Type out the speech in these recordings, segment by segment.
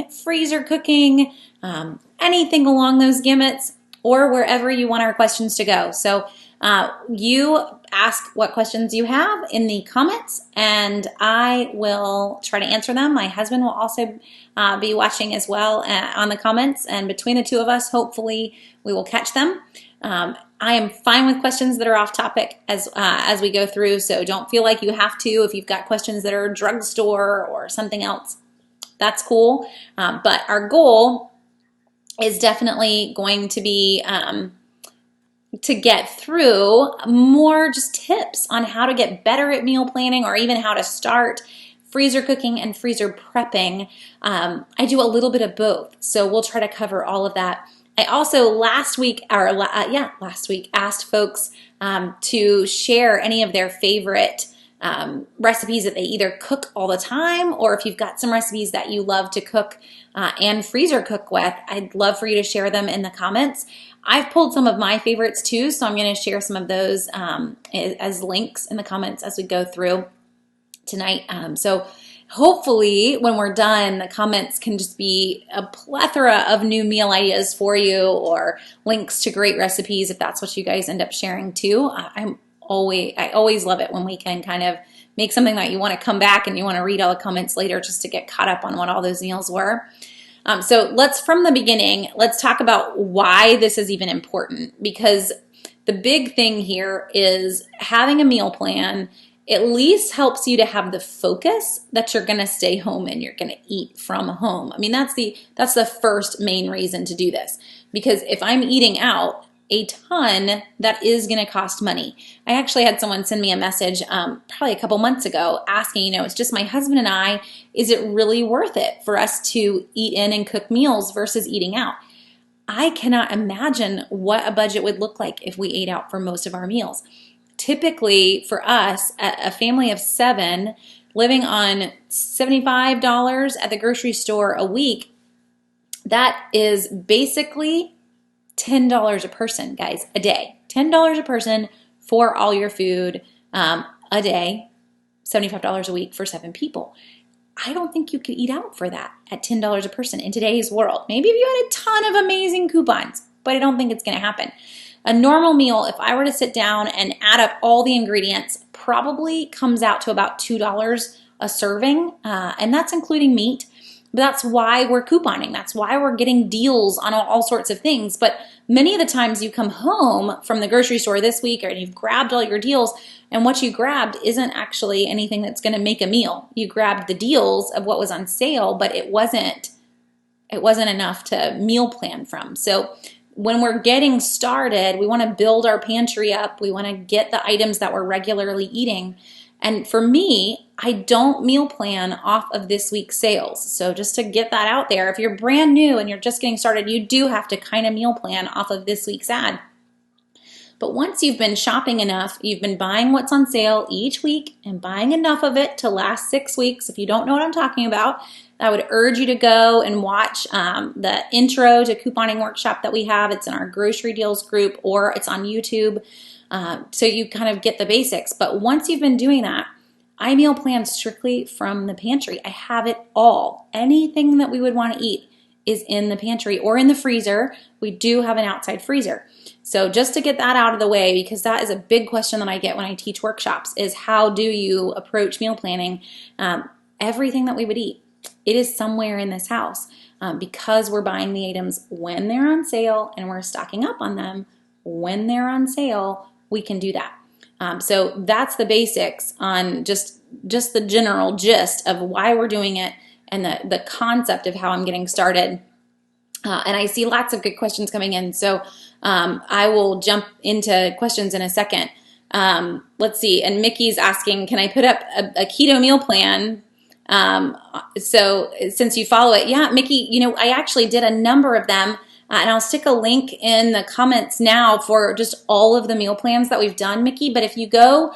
prepping, freezer cooking, anything along those gamuts, or wherever you want our questions to go. So you ask what questions you have in the comments, and I will try to answer them. My husband will also be watching as well on the comments, and between the two of us, hopefully we will catch them. I am fine with questions that are off topic as we go through, so don't feel like you have to. If you've got questions that are drugstore or something else, that's cool. But our goal is definitely going to be to get through more just tips on how to get better at meal planning, or even how to start freezer cooking and freezer prepping. I do a little bit of both, so we'll try to cover all of that. I also last week asked folks to share any of their favorite recipes that they either cook all the time, or if you've got some recipes that you love to cook and freezer cook with, I'd love for you to share them in the comments. I've pulled some of my favorites too, so I'm going to share some of those as links in the comments as we go through tonight. So hopefully when we're done, the comments can just be a plethora of new meal ideas for you, or links to great recipes if that's what you guys end up sharing too. I always love it when we can kind of make something that you want to come back and you want to read all the comments later just to get caught up on what all those meals were. So from the beginning, let's talk about why this is even important, because the big thing here is having a meal plan at least helps you to have the focus that you're going to stay home and you're going to eat from home. I mean, that's the first main reason to do this, because if I'm eating out a ton, that is going to cost money. I actually had someone send me a message probably a couple months ago asking, it's just my husband and I, is it really worth it for us to eat in and cook meals versus eating out? I cannot imagine what a budget would look like if we ate out for most of our meals. Typically for us, a family of 7 living on $75 at the grocery store a week, that is basically $10 a person, guys, a day. $10 a person for all your food a day, $75 a week for 7 people. I don't think you could eat out for that at $10 a person in today's world. Maybe if you had a ton of amazing coupons, but I don't think it's going to happen. A normal meal, if I were to sit down and add up all the ingredients, probably comes out to about $2 a serving, and that's including meat. But that's why we're couponing. That's why we're getting deals on all sorts of things. But many of the times you come home from the grocery store this week and you've grabbed all your deals, and what you grabbed isn't actually anything that's going to make a meal. You grabbed the deals of what was on sale, but it wasn't enough to meal plan from. So when we're getting started, we want to build our pantry up. We want to get the items that we're regularly eating. And for me, I don't meal plan off of this week's sales. So just to get that out there, if you're brand new and you're just getting started, you do have to kind of meal plan off of this week's ad. But once you've been shopping enough, you've been buying what's on sale each week and buying enough of it to last 6 weeks. If you don't know what I'm talking about, I would urge you to go and watch the intro to couponing workshop that we have. It's in our grocery deals group, or it's on YouTube. So you kind of get the basics. But once you've been doing that, I meal plan strictly from the pantry. I have it all. Anything that we would want to eat is in the pantry or in the freezer. We do have an outside freezer. So just to get that out of the way, because that is a big question that I get when I teach workshops, is how do you approach meal planning? Everything that we would eat, it is somewhere in this house, because we're buying the items when they're on sale and we're stocking up on them when they're on sale. We can do that. So that's the basics on just the general gist of why we're doing it and the concept of how I'm getting started. And I see lots of good questions coming in, so I will jump into questions in a second. Let's see, and Mickey's asking, can I put up a keto meal plan? So since you follow it, yeah, Mickey, I actually did a number of them. And I'll stick a link in the comments now for just all of the meal plans that we've done, Mickey. But if you go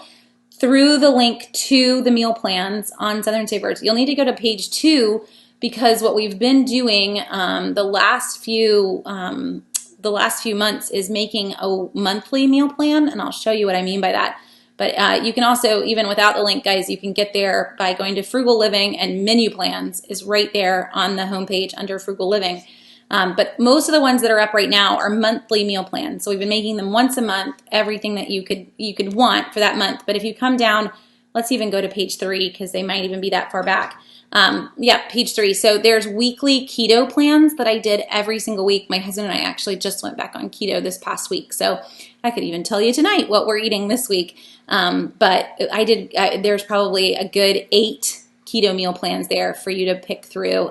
through the link to the meal plans on Southern Savers, you'll need to go to page 2, because what we've been doing the last few months is making a monthly meal plan, and I'll show you what I mean by that. But you can also, even without the link, guys, you can get there by going to Frugal Living, and menu plans is right there on the homepage under Frugal Living. But most of the ones that are up right now are monthly meal plans. So we've been making them once a month, everything that you could want for that month. But if you come down, let's even go to page 3 because they might even be that far back. Yeah, page 3. So there's weekly keto plans that I did every single week. My husband and I actually just went back on keto this past week. So I could even tell you tonight what we're eating this week. But there's probably a good 8 keto meal plans there for you to pick through.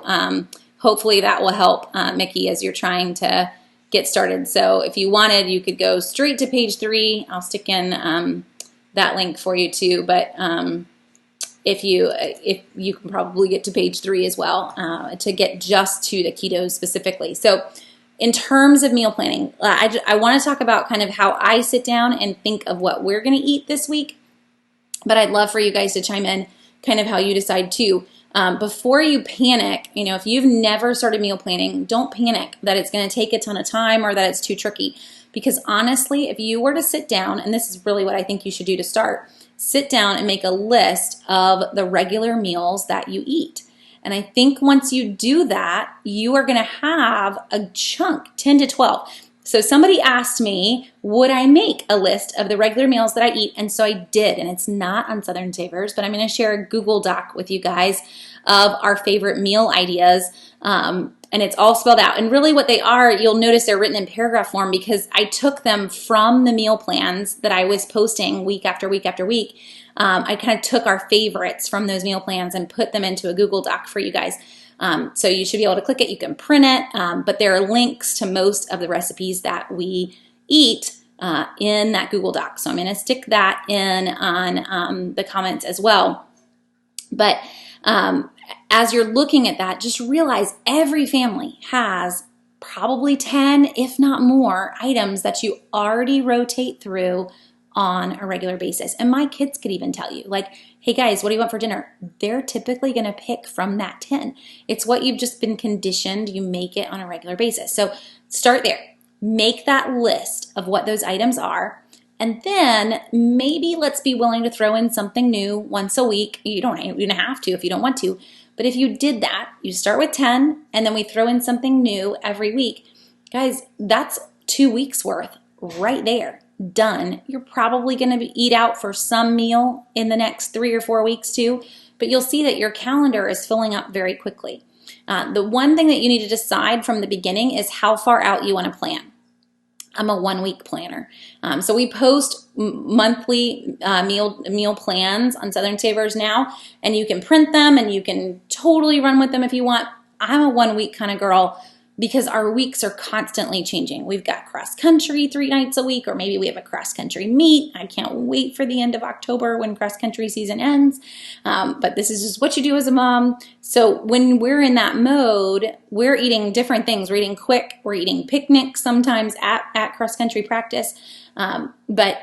Hopefully that will help, Mickey, as you're trying to get started. So if you wanted, you could go straight to page 3. I'll stick in that link for you too. But if you can probably get to page 3 as well to get just to the keto specifically. So in terms of meal planning, I want to talk about kind of how I sit down and think of what we're going to eat this week. But I'd love for you guys to chime in kind of how you decide too. Before you panic, if you've never started meal planning, don't panic that it's going to take a ton of time or that it's too tricky. Because honestly, if you were to sit down, and this is really what I think you should do to start, sit down and make a list of the regular meals that you eat. And I think once you do that, you are going to have a chunk, 10 to 12. So somebody asked me, would I make a list of the regular meals that I eat? And so I did, and it's not on Southern Savers, but I'm going to share a Google Doc with you guys of our favorite meal ideas, and it's all spelled out. And really what they are, you'll notice they're written in paragraph form because I took them from the meal plans that I was posting week after week after week. I kind of took our favorites from those meal plans and put them into a Google Doc for you guys. So you should be able to click it. You can print it, but there are links to most of the recipes that we eat in that Google Doc. So I'm going to stick that in on the comments as well. But as you're looking at that, just realize every family has probably 10, if not more, items that you already rotate through on a regular basis. And my kids could even tell you, like, hey guys, what do you want for dinner? They're typically going to pick from that 10. It's what you've just been conditioned. You make it on a regular basis. So start there. Make that list of what those items are. And then maybe let's be willing to throw in something new once a week. You don't even have to if you don't want to. But if you did that, you start with 10 and then we throw in something new every week. Guys, that's 2 weeks worth right there. Done. You're probably going to eat out for some meal in the next 3 or 4 weeks too, but you'll see that your calendar is filling up very quickly. The one thing that you need to decide from the beginning is how far out you want to plan. I'm a 1-week planner. So we post monthly meal plans on Southern Savers now, and you can print them and you can totally run with them if you want. I'm a 1-week kind of girl because our weeks are constantly changing. We've got cross country 3 nights a week, or maybe we have a cross country meet. I can't wait for the end of October when cross country season ends. But this is just what you do as a mom. So when we're in that mode, we're eating different things. We're eating quick. We're eating picnics sometimes at cross country practice. But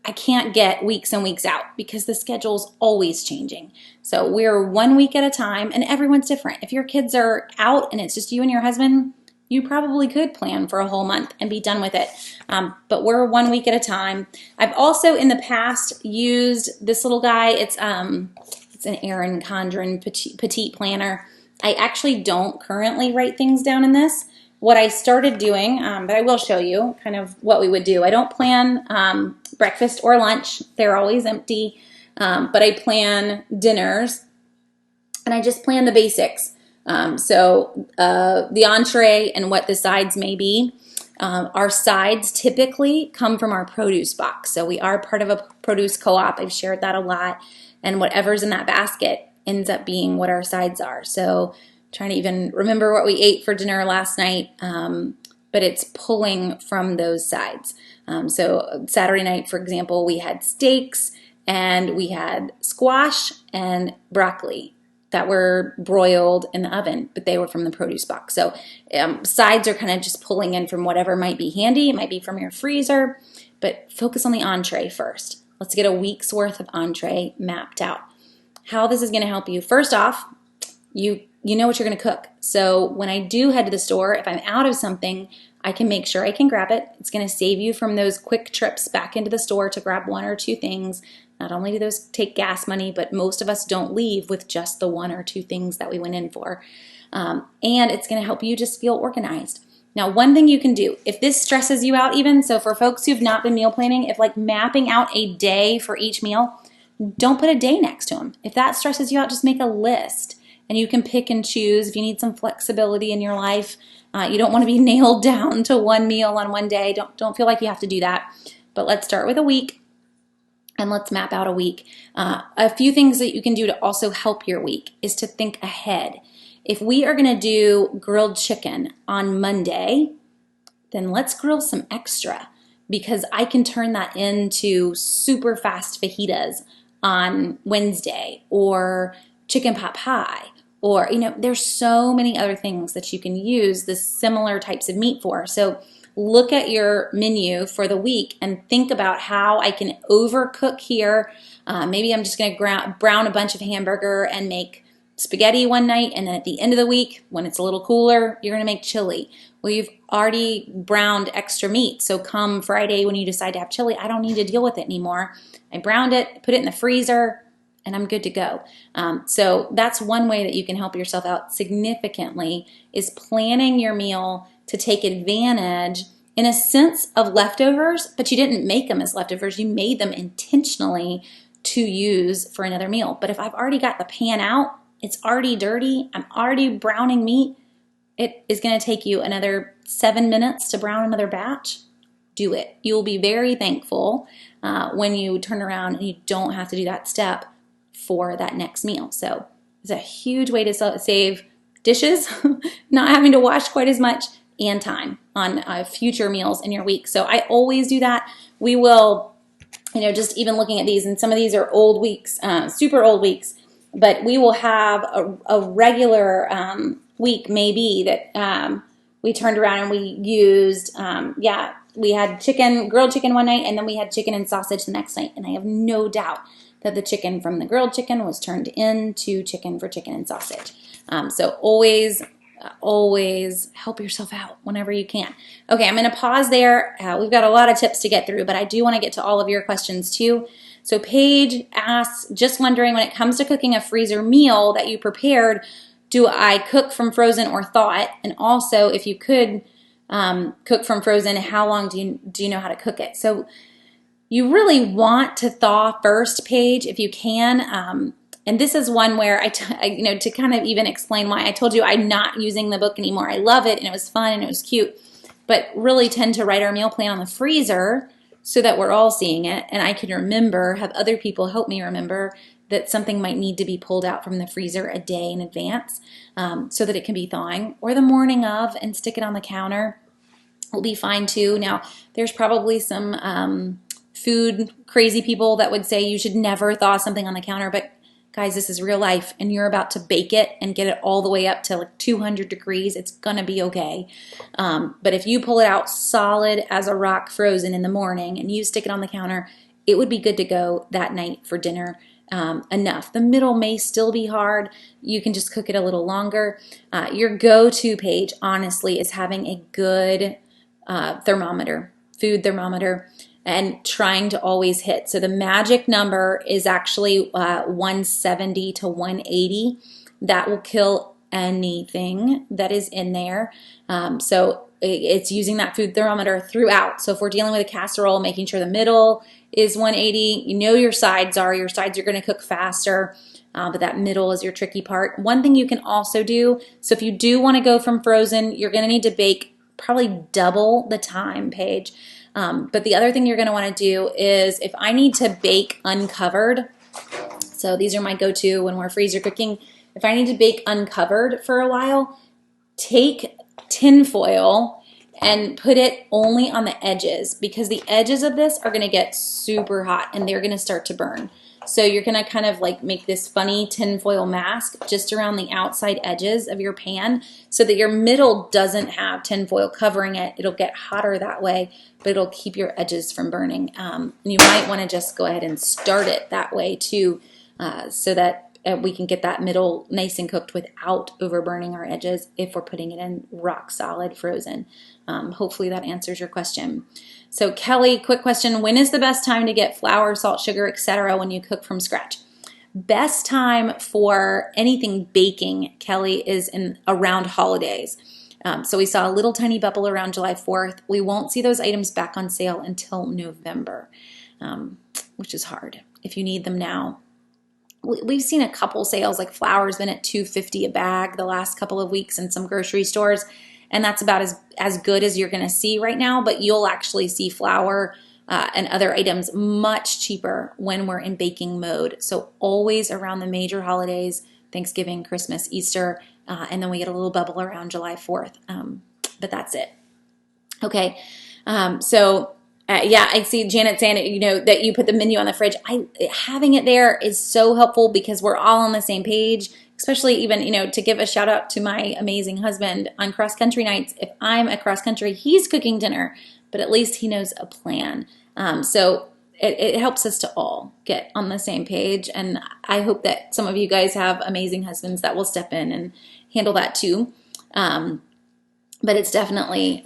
I can't get weeks and weeks out because the schedule's always changing. So we're 1 week at a time, and everyone's different. If your kids are out and it's just you and your husband, you probably could plan for a whole month and be done with it. But we're 1 week at a time. I've also in the past used this little guy. It's an Erin Condren petite planner. I actually don't currently write things down in this. What I started doing, but I will show you kind of what we would do. I don't plan breakfast or lunch. They're always empty. But I plan dinners, and I just plan the basics. So the entree and what the sides may be. Our sides typically come from our produce box. So we are part of a produce co-op. I've shared that a lot. And whatever's in that basket ends up being what our sides are. So trying to even remember what we ate for dinner last night, but it's pulling from those sides. So Saturday night, for example, we had steaks and we had squash and broccoli that were broiled in the oven, but they were from the produce box. So sides are kind of just pulling in from whatever might be handy. It might be from your freezer, but focus on the entree first. Let's get a week's worth of entree mapped out. How this is going to help you. First off, you you know what you're going to cook. So when I do head to the store, if I'm out of something, I can make sure I can grab it. It's going to save you from those quick trips back into the store to grab one or two things. Not only do those take gas money, but most of us don't leave with just the one or two things that we went in for. And it's going to help you just feel organized. Now, one thing you can do, if this stresses you out even, so for folks who've not been meal planning, if like mapping out a day for each meal, don't put a day next to them. If that stresses you out, just make a list. And you can pick and choose if you need some flexibility in your life. You don't want to be nailed down to one meal on one day. Don't feel like you have to do that. But let's start with a week and let's map out a week. A few things that you can do to also help your week is to think ahead. If we are going to do grilled chicken on Monday, then let's grill some extra because I can turn that into super fast fajitas on Wednesday or chicken pot pie. Or, there's so many other things that you can use the similar types of meat for. So look at your menu for the week and think about how I can overcook here. Maybe I'm just going to brown a bunch of hamburger and make spaghetti one night, and then at the end of the week, when it's a little cooler, you're going to make chili. Well, you've already browned extra meat, so come Friday when you decide to have chili, I don't need to deal with it anymore. I browned it, put it in the freezer, and I'm good to go. So that's one way that you can help yourself out significantly is planning your meal to take advantage in a sense of leftovers, but you didn't make them as leftovers. You made them intentionally to use for another meal. But if I've already got the pan out, it's already dirty, I'm already browning meat, it is going to take you another 7 minutes to brown another batch. Do it. You will be very thankful when you turn around and you don't have to do that step for that next meal. So it's a huge way to save dishes, not having to wash quite as much, and time on future meals in your week. So I always do that. We will, just even looking at these, and some of these are old weeks, super old weeks, but we will have a regular week maybe that we turned around and we used, we had grilled chicken one night, and then we had chicken and sausage the next night. And I have no doubt that the chicken from the grilled chicken was turned into chicken for chicken and sausage. So always help yourself out whenever you can. Okay, I'm going to pause there. We've got a lot of tips to get through, but I do want to get to all of your questions too. So Paige asks, just wondering, when it comes to cooking a freezer meal that you prepared, do I cook from frozen or thaw it? And also, if you could cook from frozen, how long do you know how to cook it? So you really want to thaw first, Paige, if you can. And this is one where to kind of even explain why I told you I'm not using the book anymore. I love it, and it was fun, and it was cute, but really tend to write our meal plan on the freezer so that we're all seeing it, and I can have other people help me remember that something might need to be pulled out from the freezer a day in advance so that it can be thawing, or the morning of, and stick it on the counter. Will be fine too. Now, there's probably some food crazy people that would say you should never thaw something on the counter, but guys, this is real life, and you're about to bake it and get it all the way up to like 200 degrees. It's gonna be okay. But if you pull it out solid as a rock frozen in the morning and you stick it on the counter, it would be good to go that night for dinner. Enough. The middle may still be hard. You can just cook it a little longer. Your go-to, Paige, honestly, is having a good food thermometer, and trying to always hit. So the magic number is actually 170 to 180. That will kill anything that is in there. So it's using that food thermometer throughout. So if we're dealing with a casserole, making sure the middle is 180, your sides are going to cook faster, but that middle is your tricky part. One thing you can also do, so if you do want to go from frozen, you're going to need to bake probably double the time, Paige. But the other thing you're going to want to do is, if I need to bake uncovered, so these are my go-to when we're freezer cooking, if I need to bake uncovered for a while, take tin foil and put it only on the edges, because the edges of this are going to get super hot and they're going to start to burn. So you're going to kind of like make this funny tin foil mask just around the outside edges of your pan so that your middle doesn't have tin foil covering it. It'll get hotter that way, but it'll keep your edges from burning. And you might want to just go ahead and start it that way too, so that we can get that middle nice and cooked without overburning our edges if we're putting it in rock solid frozen. Hopefully that answers your question. So Kelly, quick question. When is the best time to get flour, salt, sugar, etc. when you cook from scratch? Best time for anything baking, Kelly, is in around holidays. So we saw a little tiny bubble around July 4th. We won't see those items back on sale until November, which is hard if you need them now. We've seen a couple sales, like flour's been at $2.50 a bag the last couple of weeks in some grocery stores, and that's about as good as you're going to see right now, but you'll actually see flour and other items much cheaper when we're in baking mode. So always around the major holidays, Thanksgiving, Christmas, Easter, and then we get a little bubble around July 4th. But that's it. Okay. Yeah, I see Janet saying, that you put the menu on the fridge. Having it there is so helpful because we're all on the same page, especially even, to give a shout out to my amazing husband on cross country nights. If I'm at cross country, he's cooking dinner, but at least he knows a plan. So it helps us to all get on the same page. And I hope that some of you guys have amazing husbands that will step in and handle that too. But it's definitely,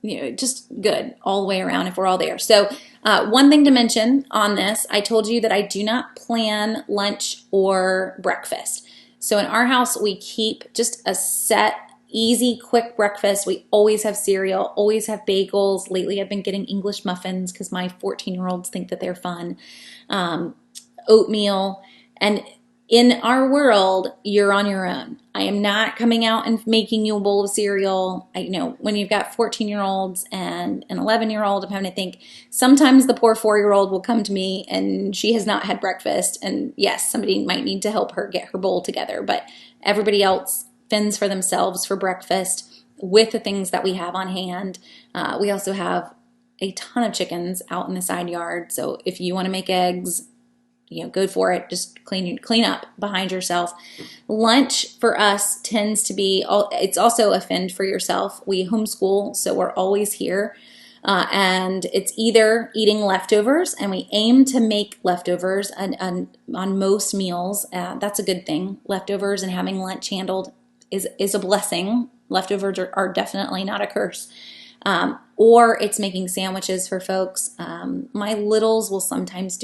just good all the way around if we're all there. So one thing to mention on this, I told you that I do not plan lunch or breakfast. So in our house, we keep just a set, easy, quick breakfast. We always have cereal, always have bagels. Lately, I've been getting English muffins because my 14-year-olds think that they're fun. Oatmeal. And in our world, you're on your own. I am not coming out and making you a bowl of cereal. When you've got 14-year-olds and an 11-year-old, I'm having to think. Sometimes the poor 4-year-old will come to me and she has not had breakfast. And yes, somebody might need to help her get her bowl together. But everybody else fends for themselves for breakfast with the things that we have on hand. We also have a ton of chickens out in the side yard. So if you want to make eggs, go for it. Just clean up behind yourself. Lunch for us tends to be, it's also a fend for yourself. We homeschool, so we're always here. And it's either eating leftovers, and we aim to make leftovers on most meals. That's a good thing. Leftovers and having lunch handled is a blessing. Leftovers are definitely not a curse. Or it's making sandwiches for folks. My littles will sometimes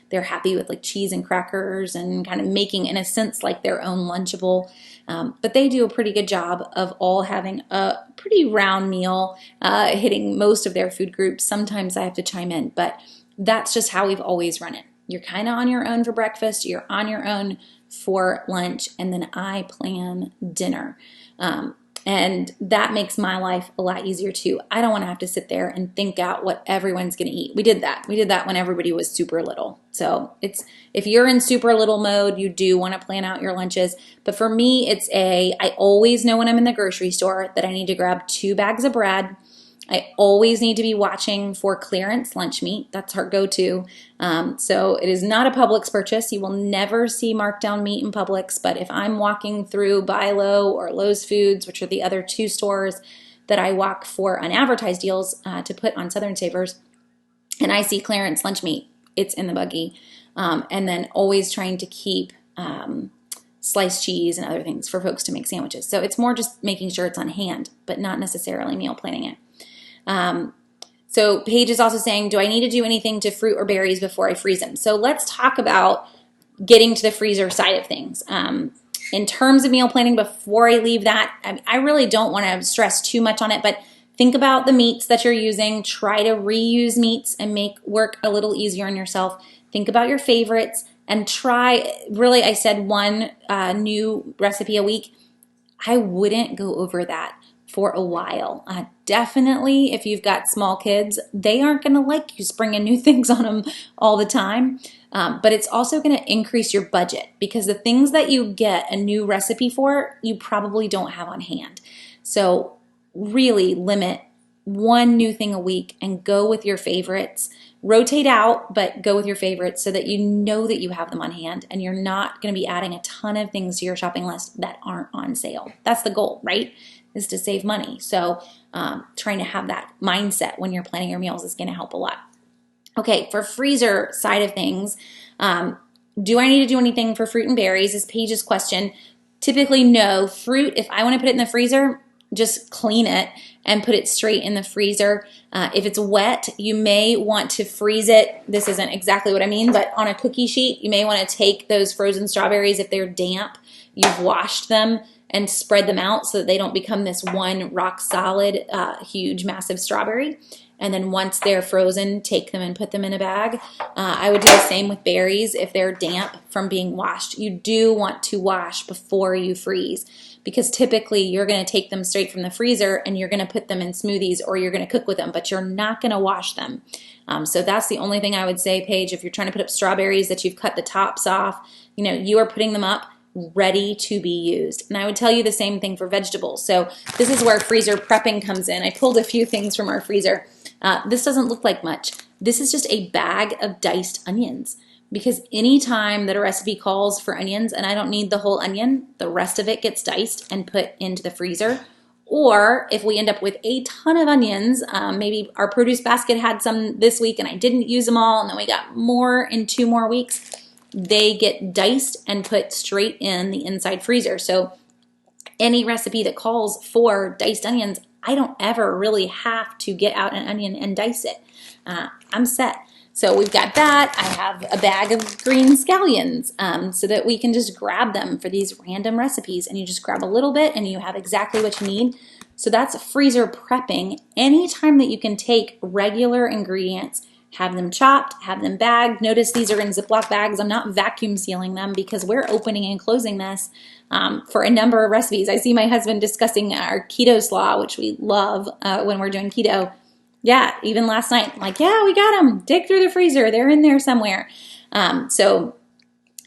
they're happy with like cheese and crackers and kind of making, in a sense, like their own Lunchable. But they do a pretty good job of all having a pretty round meal, hitting most of their food groups. Sometimes I have to chime in, but that's just how we've always run it. You're kind of on your own for breakfast, you're on your own for lunch, and then I plan dinner. And that makes my life a lot easier too. I don't want to have to sit there and think out what everyone's going to eat. We did that when everybody was super little. So if you're in super little mode, you do want to plan out your lunches. But for me, I always know when I'm in the grocery store that I need to grab 2 bags of bread. I always need to be watching for clearance lunch meat. That's our go-to. So it is not a Publix purchase. You will never see markdown meat in Publix. But if I'm walking through Buy Low or Lowe's Foods, which are the other 2 stores that I walk for unadvertised deals to put on Southern Savers, and I see clearance lunch meat, it's in the buggy. And then always trying to keep sliced cheese and other things for folks to make sandwiches. So it's more just making sure it's on hand, but not necessarily meal planning it. So Paige is also saying, do I need to do anything to fruit or berries before I freeze them? So let's talk about getting to the freezer side of things. In terms of meal planning, before I leave that, I really don't want to stress too much on it, but think about the meats that you're using. Try to reuse meats and make work a little easier on yourself. Think about your favorites and I said one new recipe a week. I wouldn't go over that for a while. Definitely, if you've got small kids, they aren't going to like you springing new things on them all the time. But it's also going to increase your budget because the things that you get a new recipe for, you probably don't have on hand. So really limit one new thing a week and go with your favorites. Rotate out, but go with your favorites so that you know that you have them on hand and you're not going to be adding a ton of things to your shopping list that aren't on sale. That's the goal, right? Is to save money. So trying to have that mindset when you're planning your meals is going to help a lot. Okay, for freezer side of things, Do I need to do anything for fruit and berries is Paige's question. Typically, no. Fruit, if I want to put it in the freezer, just clean it and put it straight in the freezer. If it's wet, you may want to freeze it. This isn't exactly what I mean, but on a cookie sheet, you may want to take those frozen strawberries. If they're damp, you've washed them and spread them out so that they don't become this one rock solid, huge, massive strawberry. And then once they're frozen, take them and put them in a bag. I would do the same with berries if they're damp from being washed. You do want to wash before you freeze, because typically you're going to take them straight from the freezer and you're going to put them in smoothies or you're going to cook with them, but you're not going to wash them. So that's the only thing I would say, Paige. If you're trying to put up strawberries that you've cut the tops off, you are putting them up ready to be used. And I would tell you the same thing for vegetables. So this is where freezer prepping comes in. I pulled a few things from our freezer. This doesn't look like much. This is just a bag of diced onions, because anytime that a recipe calls for onions and I don't need the whole onion, the rest of it gets diced and put into the freezer. Or if we end up with a ton of onions, maybe our produce basket had some this week and I didn't use them all, and then we got more in 2 more weeks, they get diced and put straight in the inside freezer. So any recipe that calls for diced onions, I don't ever really have to get out an onion and dice it. I'm set. So we've got that. I have a bag of green scallions so that we can just grab them for these random recipes, and you just grab a little bit and you have exactly what you need. So that's freezer prepping. Anytime that you can take regular ingredients, have them chopped, have them bagged. Notice these are in Ziploc bags. I'm not vacuum sealing them because we're opening and closing this for a number of recipes. I see my husband discussing our keto slaw, which we love when we're doing keto. Yeah, even last night, I'm like, yeah, we got them. Dig through the freezer. They're in there somewhere. So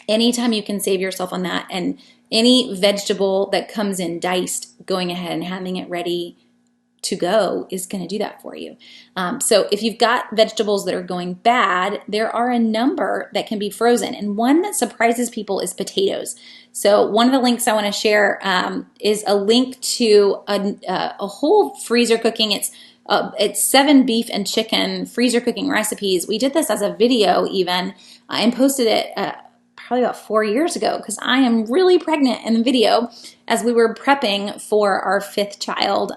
anytime you can save yourself on that, and any vegetable that comes in diced, going ahead and having it ready to go is going to do that for you. So if you've got vegetables that are going bad, there are a number that can be frozen. And one that surprises people is potatoes. So one of the links I want to share is a link to a whole freezer cooking. It's 7 beef and chicken freezer cooking recipes. We did this as a video even and posted it probably about 4 years ago, because I am really pregnant in the video as we were prepping for our 5th child.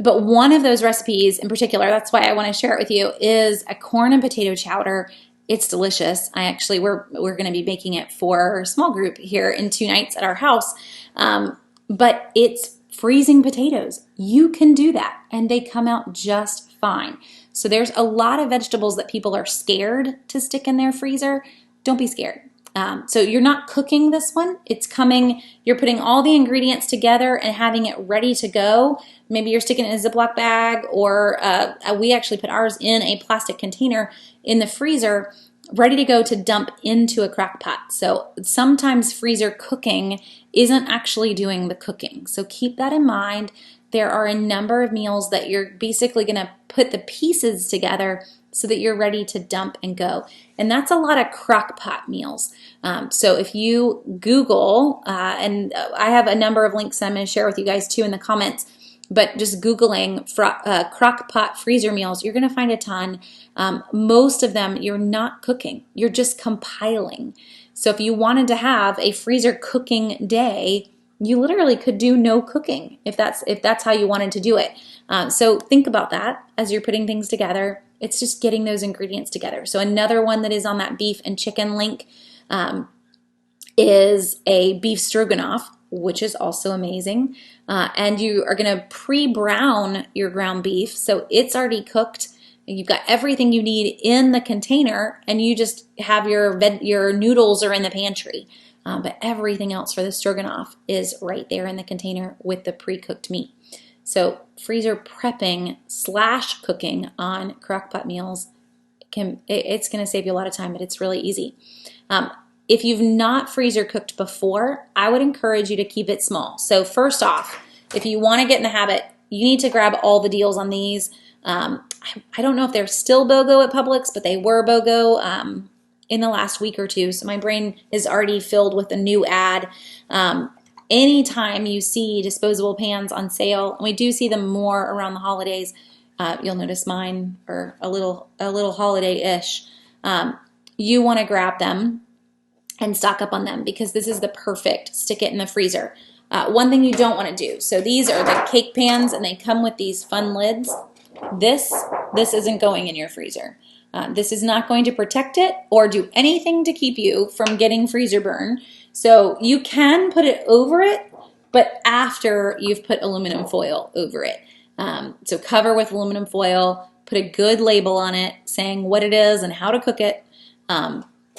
But one of those recipes in particular, that's why I want to share it with you, is a corn and potato chowder. It's delicious. We're going to be making it for a small group here in 2 nights at our house. But it's freezing potatoes. You can do that and they come out just fine. So there's a lot of vegetables that people are scared to stick in their freezer. Don't be scared. So you're not cooking this one. It's coming, you're putting all the ingredients together and having it ready to go. Maybe you're sticking it in a Ziploc bag, or we actually put ours in a plastic container in the freezer, ready to go to dump into a crock pot. So sometimes freezer cooking isn't actually doing the cooking. So keep that in mind. There are a number of meals that you're basically going to put the pieces together so that you're ready to dump and go. And that's a lot of crock pot meals. So if you Google, and I have a number of links I'm going to share with you guys too in the comments, but just Googling crock pot freezer meals, you're going to find a ton. Most of them you're not cooking, you're just compiling. So if you wanted to have a freezer cooking day, you literally could do no cooking if that's how you wanted to do it. So think about that as you're putting things together. It's just getting those ingredients together. So another one that is on that beef and chicken link is a beef stroganoff, which is also amazing. And you are going to pre-brown your ground beef, so it's already cooked. You've got everything you need in the container, and you just have your noodles are in the pantry. But everything else for the stroganoff is right there in the container with the pre-cooked meat. So freezer prepping / cooking on crockpot meals, it's going to save you a lot of time, but it's really easy. If you've not freezer cooked before, I would encourage you to keep it small. So first off, if you want to get in the habit, you need to grab all the deals on these. I don't know if they're still BOGO at Publix, but they were BOGO in the last week or two. So my brain is already filled with a new ad. Anytime you see disposable pans on sale, and we do see them more around the holidays, you'll notice mine are a little holiday-ish. You want to grab them. and stock up on them, because this is the perfect stick it in the freezer. One thing you don't want to do, so these are the cake pans and they come with these fun lids. This isn't going in your freezer. This is not going to protect it or do anything to keep you from getting freezer burn. So you can put it over it, but after you've put aluminum foil over it. So cover with aluminum foil, put a good label on it saying what it is and how to cook it.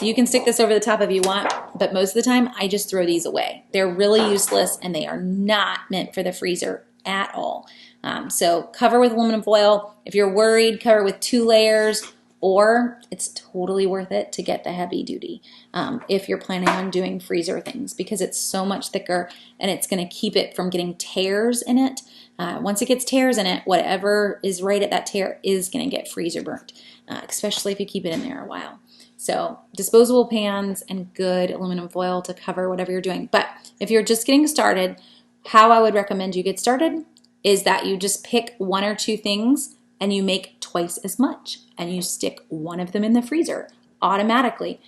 You can stick this over the top if you want, but most of the time I just throw these away. They're really useless and they are not meant for the freezer at all. So cover with aluminum foil. If you're worried, cover with 2 layers, or it's totally worth it to get the heavy duty if you're planning on doing freezer things, because it's so much thicker and it's going to keep it from getting tears in it. Once it gets tears in it, whatever is right at that tear is going to get freezer burnt, especially if you keep it in there a while. So disposable pans and good aluminum foil to cover whatever you're doing. But if you're just getting started, how I would recommend you get started is that you just pick 1 or 2 things and you make twice as much and you stick one of them in the freezer automatically.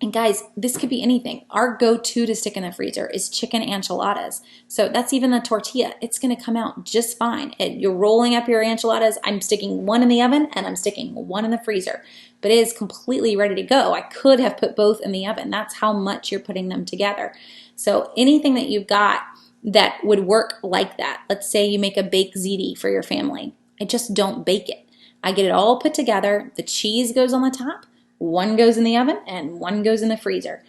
And guys, this could be anything. Our go-to to stick in the freezer is chicken enchiladas. So that's even the tortilla. It's going to come out just fine. You're rolling up your enchiladas. I'm sticking 1 in the oven and I'm sticking 1 in the freezer. But it is completely ready to go. I could have put both in the oven. That's how much you're putting them together. So anything that you've got that would work like that. Let's say you make a baked ziti for your family. I just don't bake it. I get it all put together. The cheese goes on the top. 1 goes in the oven and 1 goes in the freezer.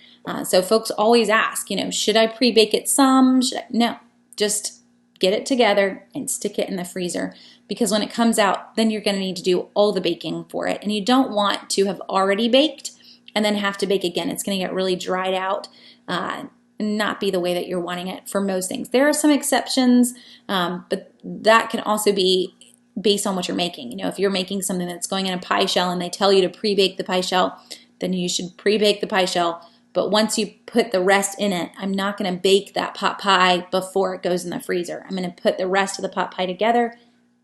So folks always ask, should I pre-bake it some? No, just get it together and stick it in the freezer, because when it comes out, then you're going to need to do all the baking for it. And you don't want to have already baked and then have to bake again. It's going to get really dried out and not be the way that you're wanting it for most things. There are some exceptions, but that can also be based on what you're making. If you're making something that's going in a pie shell and they tell you to pre-bake the pie shell, then you should pre-bake the pie shell. But once you put the rest in it, I'm not going to bake that pot pie before it goes in the freezer. I'm going to put the rest of the pot pie together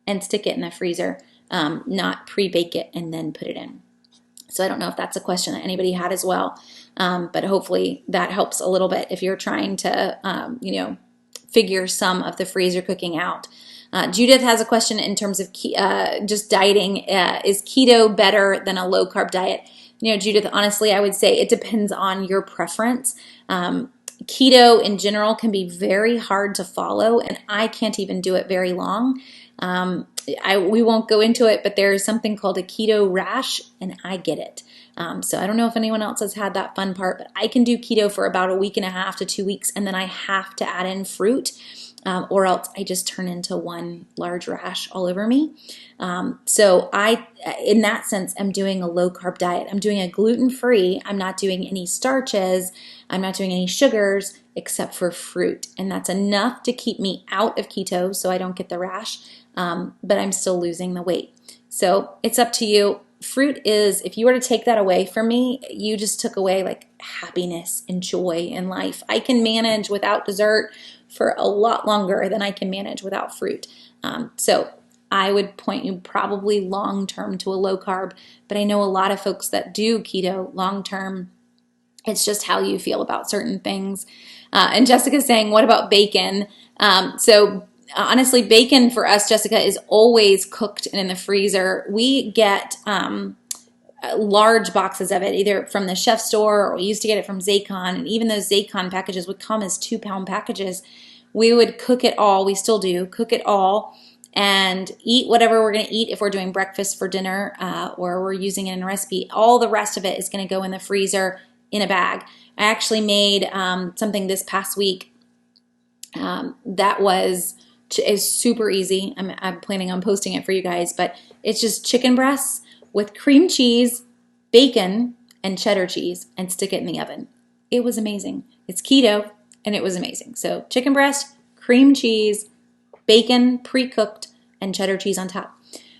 and stick it in the freezer, not pre-bake it and then put it in. So I don't know if that's a question that anybody had as well, but hopefully that helps a little bit if you're trying to, figure some of the freezer cooking out. Judith has a question in terms of just dieting. Is keto better than a low-carb diet? Judith, honestly, I would say it depends on your preference. Keto in general can be very hard to follow, and I can't even do it very long. We won't go into it, but there is something called a keto rash, and I get it. So I don't know if anyone else has had that fun part, but I can do keto for about 1.5 weeks to 2 weeks, and then I have to add in fruit. Or else I just turn into one large rash all over me. So I, in that sense, am doing a low-carb diet. I'm doing a gluten-free. I'm not doing any starches. I'm not doing any sugars except for fruit. And that's enough to keep me out of keto so I don't get the rash, but I'm still losing the weight. So it's up to you. Fruit is, if you were to take that away from me, you just took away like happiness and joy in life. I can manage without dessert for a lot longer than I can manage without fruit. So I would point you probably long-term to a low carb, but I know a lot of folks that do keto long-term. It's just how you feel about certain things. And Jessica's saying, what about bacon? So honestly, bacon for us, Jessica, is always cooked and in the freezer. We get large boxes of it, either from the chef store or we used to get it from Zaycon. And even those Zaycon packages would come as 2-pound packages. We would cook it all. We still do cook it all and eat whatever we're going to eat. If we're doing breakfast for dinner or we're using it in a recipe, all the rest of it is going to go in the freezer in a bag. I actually made something this past week that is super easy. I'm planning on posting it for you guys, but it's just chicken breasts with cream cheese, bacon, and cheddar cheese, and stick it in the oven. It was amazing. It's keto, and it was amazing. So chicken breast, cream cheese, bacon, pre-cooked, and cheddar cheese on top.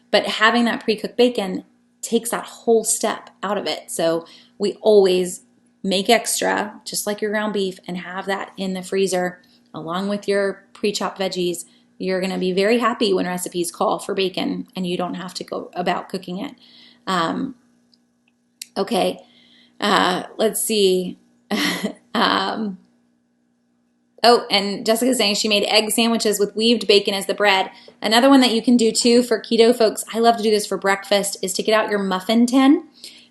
But having that pre-cooked bacon takes that whole step out of it. So we always make extra, just like your ground beef, and have that in the freezer along with your pre-chopped veggies. You're going to be very happy when recipes call for bacon and you don't have to go about cooking it. Okay. Let's see. um, oh, and Jessica's saying she made egg sandwiches with weaved bacon as the bread. Another one that you can do too for keto folks, I love to do this for breakfast, is to get out your muffin tin,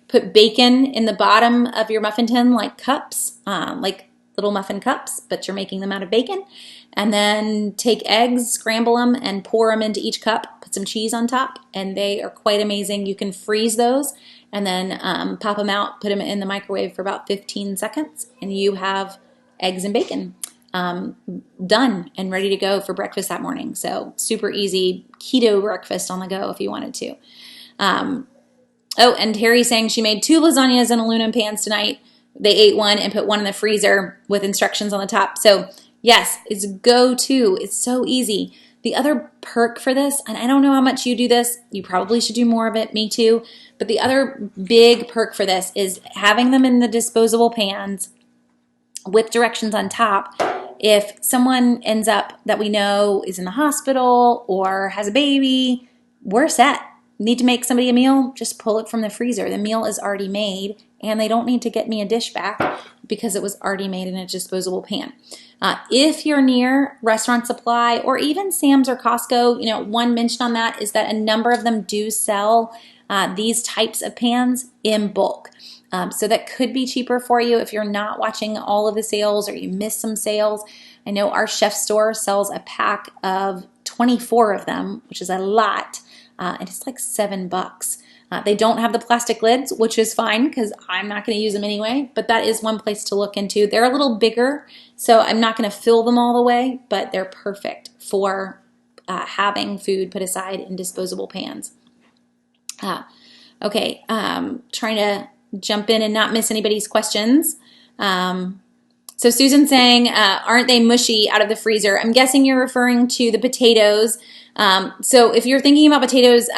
put bacon in the bottom of your muffin tin like cups, like little muffin cups, but you're making them out of bacon. And then take eggs, scramble them, and pour them into each cup. Put some cheese on top, and they are quite amazing. You can freeze those and then pop them out, put them in the microwave for about 15 seconds, and you have eggs and bacon done and ready to go for breakfast that morning. So super easy keto breakfast on the go if you wanted to. Oh, and Terry's saying she made 2 lasagnas in aluminum pans tonight. They ate one and put one in the freezer with instructions on the top. So yes, it's go-to. It's so easy. The other perk for this, and I don't know how much you do this, you probably should do more of it, me too, but the other big perk for this is having them in the disposable pans with directions on top. If someone ends up that we know is in the hospital or has a baby, we're set. Need to make somebody a meal? Just pull it from the freezer. The meal is already made, and they don't need to get me a dish back because it was already made in a disposable pan. If you're near Restaurant Supply or even Sam's or Costco, one mention on that is that a number of them do sell these types of pans in bulk. So that could be cheaper for you if you're not watching all of the sales or you miss some sales. I know our chef store sells a pack of 24 of them, which is a lot, and it's like $7. They don't have the plastic lids, which is fine because I'm not going to use them anyway, but that is one place to look into. They're a little bigger, so I'm not going to fill them all the way, but they're perfect for having food put aside in disposable pans. Okay, trying to jump in and not miss anybody's questions. So Susan's saying, aren't they mushy out of the freezer? I'm guessing you're referring to the potatoes. So if you're thinking about potatoes,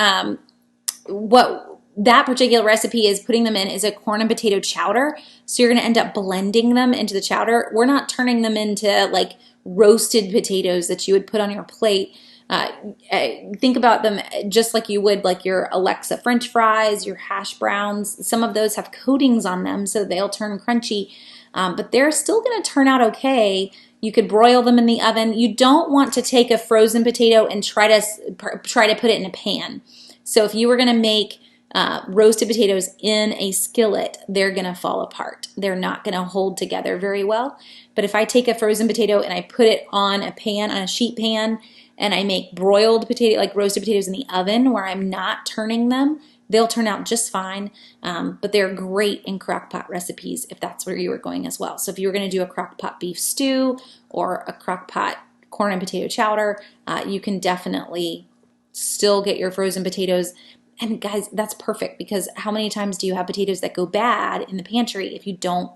what that particular recipe is putting them in is a corn and potato chowder. So you're going to end up blending them into the chowder. We're not turning them into like roasted potatoes that you would put on your plate. Think about them just like you would like your Alexa French fries, your hash browns. Some of those have coatings on them, so they'll turn crunchy, but they're still going to turn out okay. You could broil them in the oven. You don't want to take a frozen potato and try to put it in a pan. So if you were going to make roasted potatoes in a skillet, they're going to fall apart. They're not going to hold together very well. But if I take a frozen potato and I put it on a pan, on a sheet pan, and I make broiled potato, like roasted potatoes in the oven where I'm not turning them, they'll turn out just fine. But they're great in crock pot recipes if that's where you were going as well. So if you were going to do a crock pot beef stew or a crock pot corn and potato chowder, you can definitely still get your frozen potatoes. And guys, that's perfect because how many times do you have potatoes that go bad in the pantry if you don't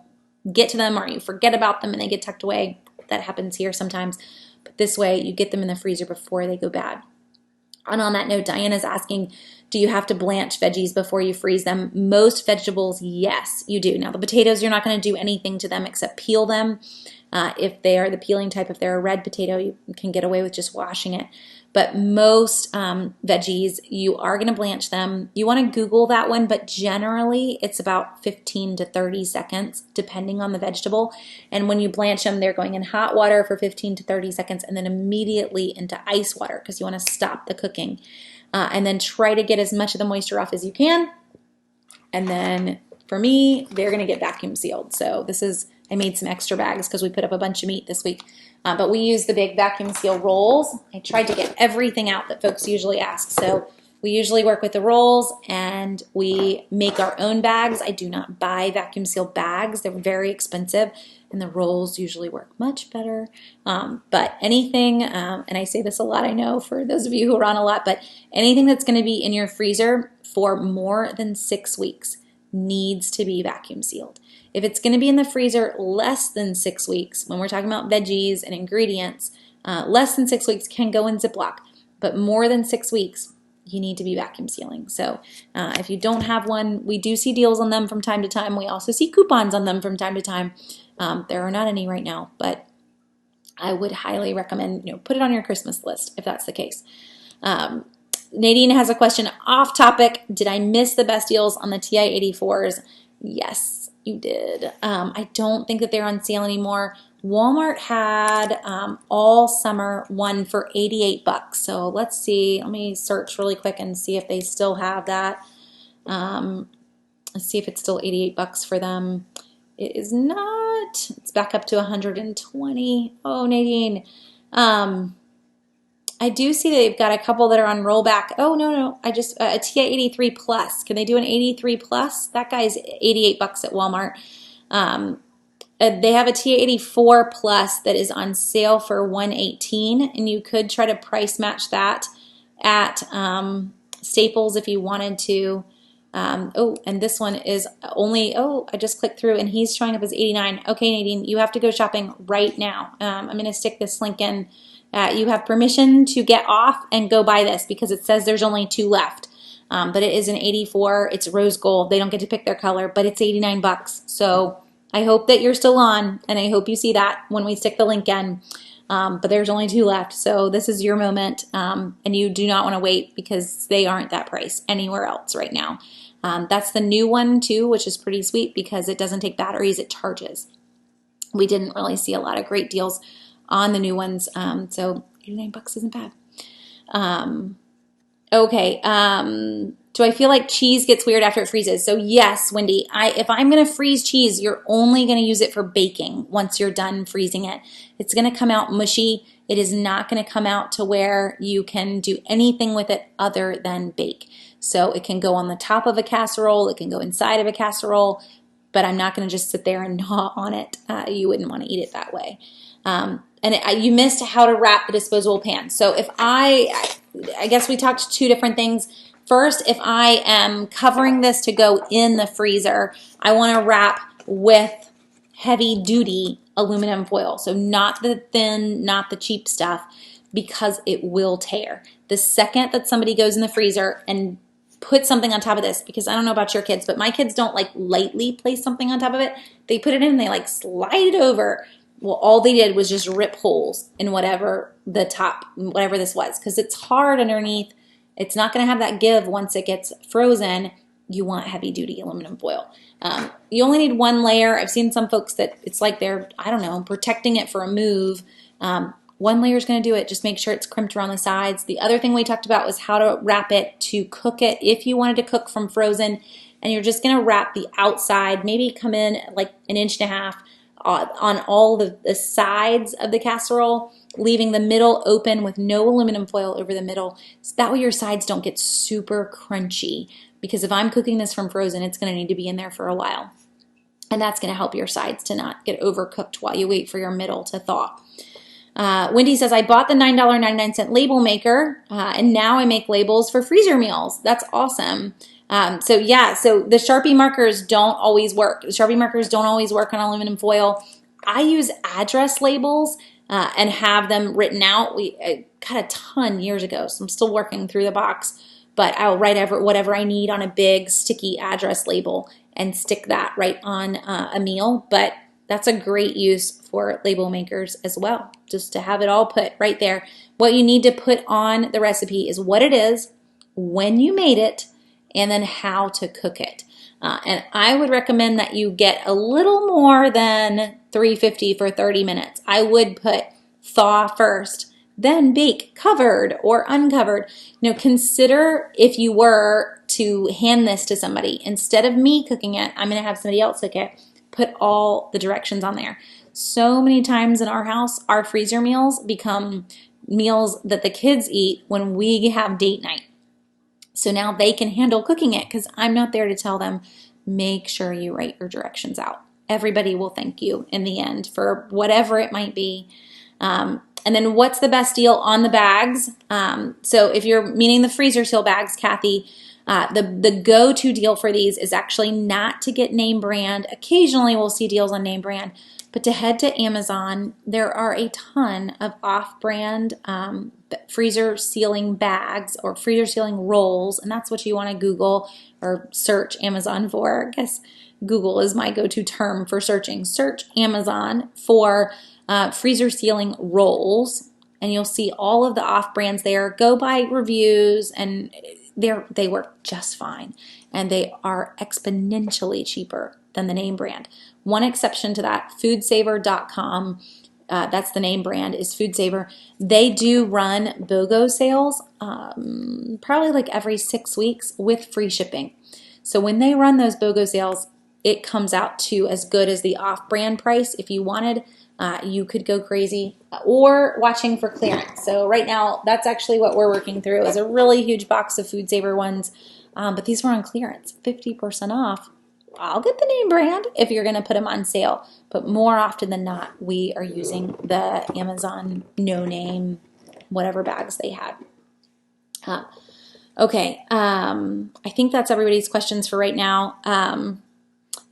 get to them or you forget about them and they get tucked away? That happens here sometimes. But this way, you get them in the freezer before they go bad. And on that note, Diana's asking, do you have to blanch veggies before you freeze them? Most vegetables, yes, you do. Now, the potatoes, you're not going to do anything to them except peel them. If they are the peeling type, if they're a red potato, you can get away with just washing it. But most veggies, you are going to blanch them. You want to Google that one, but generally it's about 15 to 30 seconds, depending on the vegetable. And when you blanch them, they're going in hot water for 15 to 30 seconds and then immediately into ice water because you want to stop the cooking. And then try to get as much of the moisture off as you can. And then for me, they're going to get vacuum sealed. So I made some extra bags because we put up a bunch of meat this week. But we use the big vacuum seal rolls. I tried to get everything out that folks usually ask. So we usually work with the rolls and we make our own bags. I do not buy vacuum seal bags. They're very expensive and the rolls usually work much better. But anything, and I say this a lot, I know for those of you who are on a lot, but anything that's going to be in your freezer for more than 6 weeks needs to be vacuum sealed. If it's going to be in the freezer less than 6 weeks, when we're talking about veggies and ingredients, less than 6 weeks can go in Ziploc, but more than 6 weeks, you need to be vacuum sealing. So if you don't have one, we do see deals on them from time to time. We also see coupons on them from time to time. There are not any right now, but I would highly recommend, put it on your Christmas list if that's the case. Nadine has a question off topic. Did I miss the best deals on the TI-84s? Yes, you did. I don't think that they're on sale anymore. Walmart had all summer one for 88 bucks. So let's see. Let me search really quick and see if they still have that. Let's see if it's still 88 bucks for them. It is not. It's back up to 120. Oh, Nadine. I do see they've got a couple that are on rollback. Oh, no. I just, a TA83 Plus. Can they do an 83 Plus? That guy's 88 bucks at Walmart. They have a TA84 Plus that is on sale for 118, and you could try to price match that at Staples if you wanted to. Oh, and this one is only, I just clicked through and he's showing up as 89. Okay, Nadine, you have to go shopping right now. I'm going to stick this link in. You have permission to get off and go buy this because it says there's only 2 left. But it is an 84. It's rose gold. They don't get to pick their color, but it's 89 bucks. So I hope that you're still on, and I hope you see that when we stick the link in. But there's only 2 left, so this is your moment, and you do not want to wait because they aren't that price anywhere else right now. That's the new one too, which is pretty sweet because it doesn't take batteries, it charges. We didn't really see a lot of great deals on the new ones, so 89 bucks isn't bad. Okay, do I feel like cheese gets weird after it freezes? So yes, Wendy, if I'm going to freeze cheese, you're only going to use it for baking once you're done freezing it. It's going to come out mushy. It is not going to come out to where you can do anything with it other than bake. So it can go on the top of a casserole, it can go inside of a casserole, but I'm not going to just sit there and gnaw on it. You wouldn't want to eat it that way. You missed how to wrap the disposable pan. So if I guess we talked 2 different things. First, if I am covering this to go in the freezer, I want to wrap with heavy duty aluminum foil. So not the thin, not the cheap stuff, because it will tear. The second that somebody goes in the freezer and put something on top of this, because I don't know about your kids, but my kids don't like lightly place something on top of it. They put it in and they like slide it over. Well, all they did was just rip holes in whatever this was, because it's hard underneath. It's not going to have that give once it gets frozen. You want heavy duty aluminum foil. You only need 1 layer. I've seen some folks that it's like they're, I don't know, protecting it for a move. 1 layer is going to do it. Just make sure it's crimped around the sides. The other thing we talked about was how to wrap it to cook it. If you wanted to cook from frozen and you're just going to wrap the outside, maybe come in like 1.5 inches on all the sides of the casserole, leaving the middle open with no aluminum foil over the middle. So that way your sides don't get super crunchy, because if I'm cooking this from frozen, it's going to need to be in there for a while. And that's going to help your sides to not get overcooked while you wait for your middle to thaw. Wendy says, I bought the $9.99 label maker, and now I make labels for freezer meals. That's awesome. So the Sharpie markers don't always work. The Sharpie markers don't always work on aluminum foil. I use address labels and have them written out. I got a ton years ago, so I'm still working through the box, but I'll write whatever I need on a big sticky address label and stick that right on a meal. But that's a great use for label makers as well, just to have it all put right there. What you need to put on the recipe is what it is, when you made it, and then how to cook it. And I would recommend that you get a little more than 350 for 30 minutes. I would put thaw first, then bake, covered or uncovered. Consider if you were to hand this to somebody, instead of me cooking it, I'm going to have somebody else cook it. Put all the directions on there. So many times in our house, our freezer meals become meals that the kids eat when we have date night. So now they can handle cooking it because I'm not there to tell them, make sure you write your directions out. Everybody will thank you in the end for whatever it might be. And then what's the best deal on the bags? So if you're meaning the freezer seal bags, Kathy, the go-to deal for these is actually not to get name brand. Occasionally we'll see deals on name brand, but to head to Amazon, there are a ton of off-brand freezer sealing bags or freezer sealing rolls, and that's what you want to Google or search Amazon for. I guess Google is my go-to term for searching. Search Amazon for freezer sealing rolls, and you'll see all of the off-brands there. Go by reviews, and they work just fine, and they are exponentially cheaper than the name brand. One exception to that, foodsaver.com, that's the name brand, is Food Saver. They do run BOGO sales probably like every 6 weeks with free shipping. So when they run those BOGO sales, it comes out to as good as the off-brand price. If you wanted, you could go crazy, or watching for clearance. So right now, that's actually what we're working through, is a really huge box of Food Saver ones, but these were on clearance, 50% off. I'll get the name brand if you're going to put them on sale, but more often than not, we are using the Amazon no-name, whatever bags they had. Okay, I think that's everybody's questions for right now.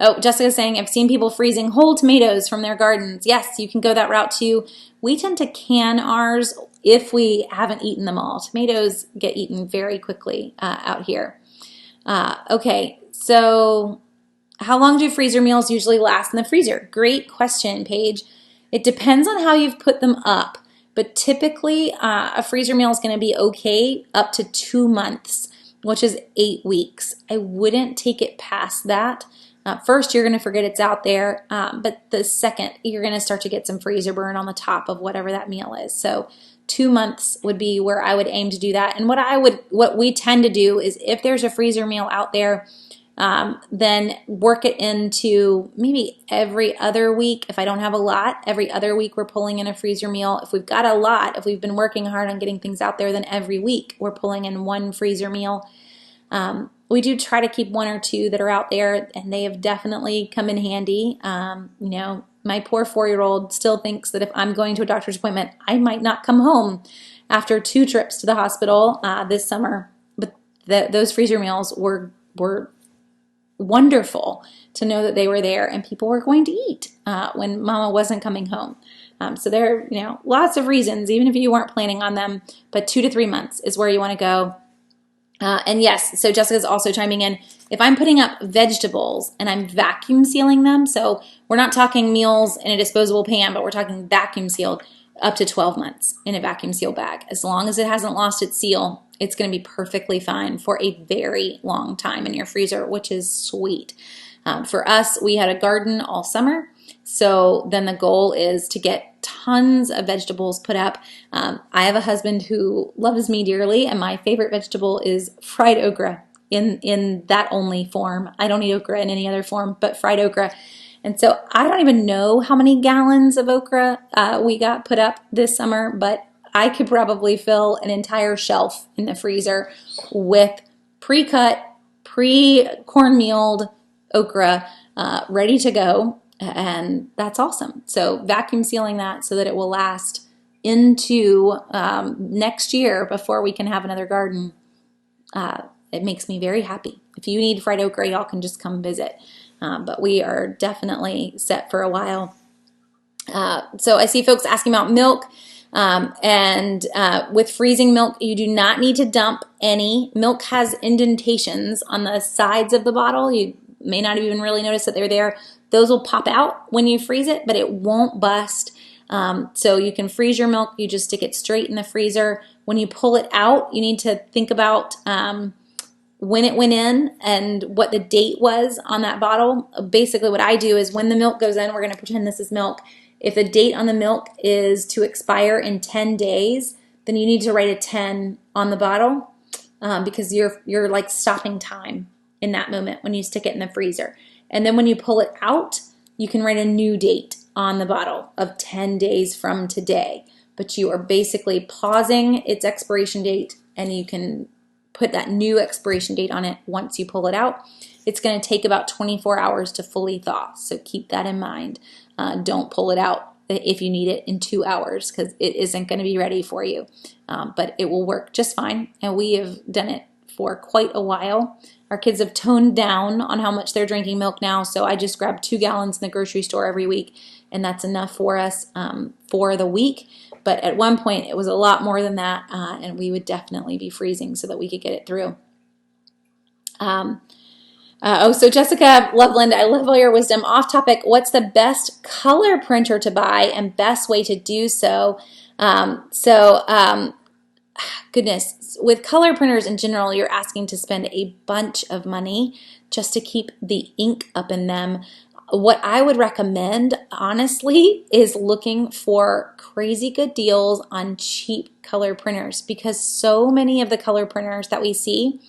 Oh, Jessica's saying, I've seen people freezing whole tomatoes from their gardens. Yes, you can go that route too. We tend to can ours if we haven't eaten them all. Tomatoes get eaten very quickly out here. Okay, so how long do freezer meals usually last in the freezer? Great question, Paige. It depends on how you've put them up, but typically a freezer meal is going to be okay up to 2 months, which is 8 weeks. I wouldn't take it past that. First, you're going to forget it's out there, but the second, you're going to start to get some freezer burn on the top of whatever that meal is. So 2 months would be where I would aim to do that. And what we tend to do is, if there's a freezer meal out there, then work it into maybe every other week. If I don't have a lot, every other week we're pulling in a freezer meal. If we've got a lot, if we've been working hard on getting things out there, then every week we're pulling in one freezer meal. We do try to keep 1 or 2 that are out there, and they have definitely come in handy. My poor 4-year-old still thinks that if I'm going to a doctor's appointment, I might not come home after 2 trips to the hospital this summer. But those freezer meals were wonderful to know that they were there and people were going to eat when Mama wasn't coming home. So there are lots of reasons, even if you weren't planning on them, but 2 to 3 months is where you want to go. And yes, so Jessica's also chiming in. If I'm putting up vegetables and I'm vacuum sealing them, so we're not talking meals in a disposable pan, but we're talking vacuum sealed, up to 12 months in a vacuum seal bag. As long as it hasn't lost its seal, it's going to be perfectly fine for a very long time in your freezer, which is sweet. For us, we had a garden all summer, so then the goal is to get tons of vegetables put up. I have a husband who loves me dearly, and my favorite vegetable is fried okra in that only form. I don't eat okra in any other form, but fried okra. And so I don't even know how many gallons of okra we got put up this summer, but I could probably fill an entire shelf in the freezer with pre-cut, pre-cornmealed okra ready to go. And that's awesome. So vacuum sealing that so that it will last into next year before we can have another garden. It makes me very happy. If you need fried okra, y'all can just come visit. But we are definitely set for a while. So I see folks asking about milk. And with freezing milk, you do not need to dump any. Milk has indentations on the sides of the bottle. You may not even really notice that they're there. Those will pop out when you freeze it, but it won't bust. So you can freeze your milk. You just stick it straight in the freezer. When you pull it out, you need to think about when it went in and what the date was on that bottle. Basically what I do is when the milk goes in, we're going to pretend this is milk. If the date on the milk is to expire in 10 days, then you need to write a 10 on the bottle because you're like stopping time in that moment when you stick it in the freezer. And then when you pull it out, you can write a new date on the bottle of 10 days from today. But you are basically pausing its expiration date, and you can put that new expiration date on it once you pull it out. It's going to take about 24 hours to fully thaw, so keep that in mind. Don't pull it out if you need it in 2 hours because it isn't going to be ready for you. But it will work just fine, and we have done it for quite a while. Our kids have toned down on how much they're drinking milk now, so I just grab 2 gallons in the grocery store every week, and that's enough for us for the week. But at one point, it was a lot more than that, and we would definitely be freezing so that we could get it through. So Jessica Loveland, I love all your wisdom. Off topic, what's the best color printer to buy and best way to do so? goodness, with color printers in general, you're asking to spend a bunch of money just to keep the ink up in them. What I would recommend, honestly, is looking for crazy good deals on cheap color printers, because so many of the color printers that we see,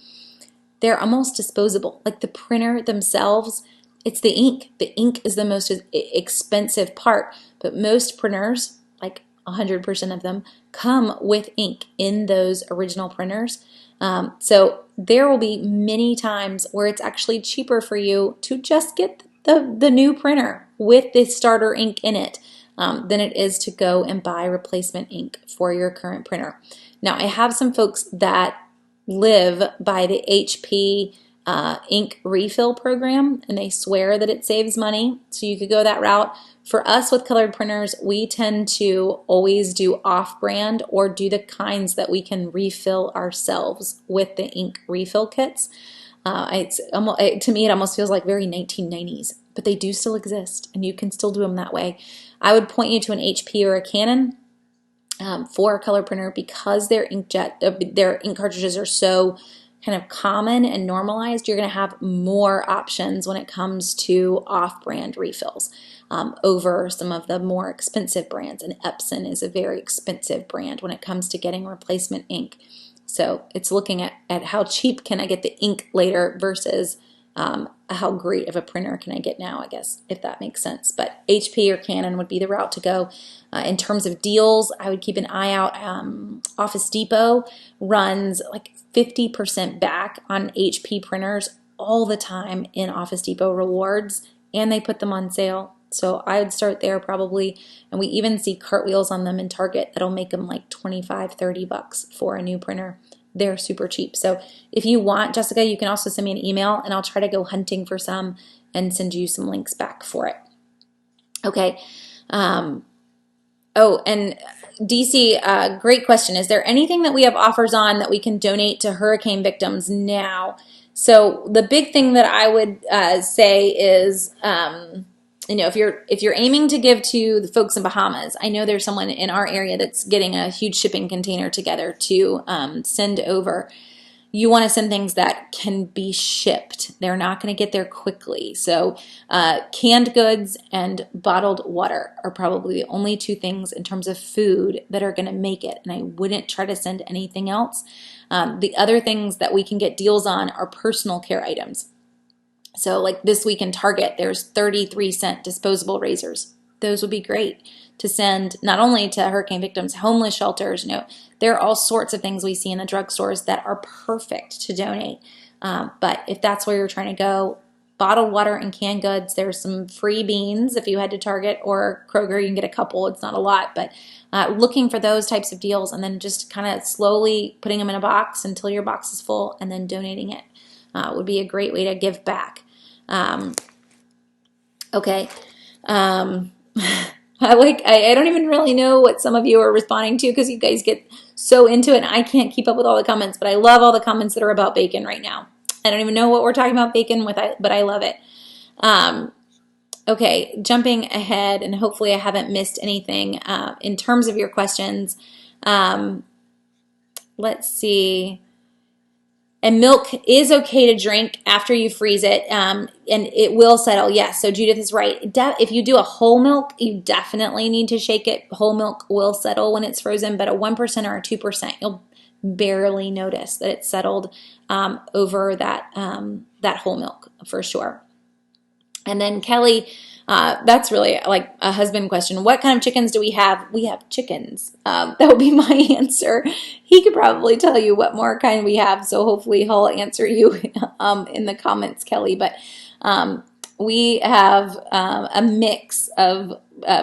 they're almost disposable. Like the printer themselves, it's the ink. The ink is the most expensive part, but most printers, like 100% of them, come with ink in those original printers. So there will be many times where it's actually cheaper for you to just get the new printer with the starter ink in it than it is to go and buy replacement ink for your current printer. Now, I have some folks that live by the HP ink refill program, and they swear that it saves money, so you could go that route. For us with colored printers, we tend to always do off-brand or do the kinds that we can refill ourselves with the ink refill kits. To me, it almost feels like very 1990s, but they do still exist, and you can still do them that way. I would point you to an HP or a Canon for a color printer, because their ink cartridges are so kind of common and normalized. You're going to have more options when it comes to off-brand refills over some of the more expensive brands, and Epson is a very expensive brand when it comes to getting replacement ink. So it's looking at how cheap can I get the ink later versus how great of a printer can I get now, I guess, if that makes sense. But HP or Canon would be the route to go. In terms of deals, I would keep an eye out. Office Depot runs like 50% back on HP printers all the time in Office Depot rewards, and they put them on sale. So I would start there probably, and we even see cartwheels on them in Target that'll make them like 25, 30 bucks for a new printer. They're super cheap. So if you want, Jessica, you can also send me an email, and I'll try to go hunting for some and send you some links back for it. Okay. Oh, and DC, great question. Is there anything that we have offers on that we can donate to hurricane victims now? So the big thing that I would say is, if you're aiming to give to the folks in Bahamas, I know there's someone in our area that's getting a huge shipping container together to send over. You want to send things that can be shipped. They're not going to get there quickly. So canned goods and bottled water are probably the only two things in terms of food that are going to make it. And I wouldn't try to send anything else. The other things that we can get deals on are personal care items. So like this week in Target, there's 33-cent disposable razors. Those would be great to send not only to hurricane victims, homeless shelters. There are all sorts of things we see in the drugstores that are perfect to donate. But if that's where you're trying to go, bottled water and canned goods, there's some free beans if you head to Target or Kroger. You can get a couple. It's not a lot, but looking for those types of deals, and then just kind of slowly putting them in a box until your box is full, and then donating it would be a great way to give back. Okay. I don't even really know what some of you are responding to, because you guys get so into it and I can't keep up with all the comments, but I love all the comments that are about bacon right now. I don't even know what we're talking about bacon with, but I love it. Okay, jumping ahead, and hopefully I haven't missed anything in terms of your questions. Let's see. And milk is okay to drink after you freeze it, and it will settle. Yes, so Judith is right. If you do a whole milk, you definitely need to shake it. Whole milk will settle when it's frozen, but a 1% or a 2%, you'll barely notice that it's settled over that whole milk for sure. And then Kelly, that's really like a husband question. What kind of chickens do we have? We have chickens. That would be my answer. He could probably tell you what more kind we have, so hopefully he'll answer you in the comments, Kelly. But we have a mix of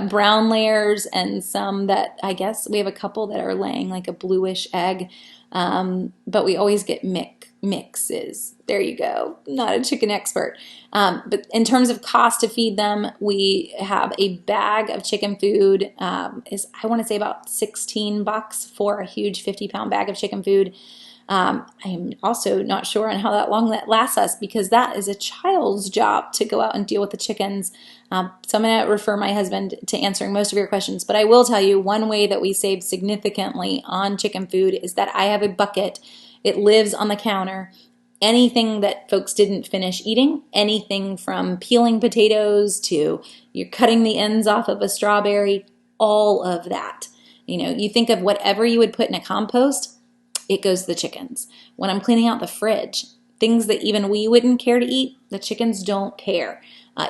brown layers and some that, I guess we have a couple that are laying like a bluish egg, but we always get mixes. There you go. Not a chicken expert. But in terms of cost to feed them, we have a bag of chicken food is, I want to say, about $16 for a huge 50-pound bag of chicken food. I am also not sure on how long that lasts us, because that is a child's job to go out and deal with the chickens. So I'm going to refer my husband to answering most of your questions. But I will tell you, one way that we save significantly on chicken food is that I have a bucket. It lives on the counter. Anything that folks didn't finish eating, anything from peeling potatoes to you're cutting the ends off of a strawberry, all of that. You think of whatever you would put in a compost, it goes to the chickens. When I'm cleaning out the fridge, things that even we wouldn't care to eat, the chickens don't care.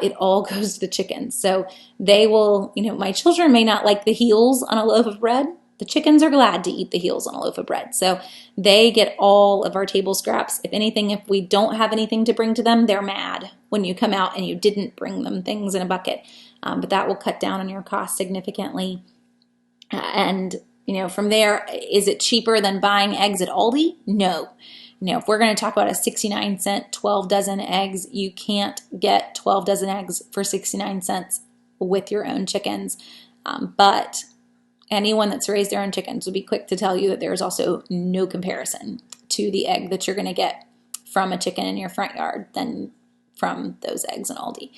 It all goes to the chickens. So they will, my children may not like the heels on a loaf of bread. The chickens are glad to eat the heels on a loaf of bread. So they get all of our table scraps. If anything, if we don't have anything to bring to them, they're mad when you come out and you didn't bring them things in a bucket. But that will cut down on your cost significantly. And from there, is it cheaper than buying eggs at Aldi? No. If we're going to talk about a 69-cent 12 dozen eggs, you can't get 12 dozen eggs for 69 cents with your own chickens. But anyone that's raised their own chickens will be quick to tell you that there's also no comparison to the egg that you're going to get from a chicken in your front yard than from those eggs in Aldi.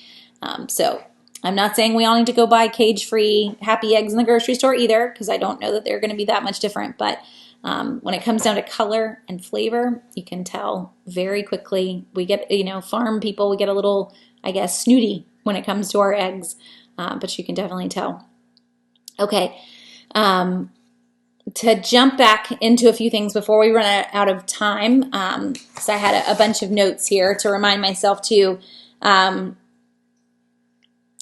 So I'm not saying we all need to go buy cage-free happy eggs in the grocery store either, because I don't know that they're going to be that much different. But when it comes down to color and flavor, you can tell very quickly. We get, farm people, we get a little, I guess, snooty when it comes to our eggs, but you can definitely tell. Okay, to jump back into a few things before we run out of time, so I had a bunch of notes here to remind myself too.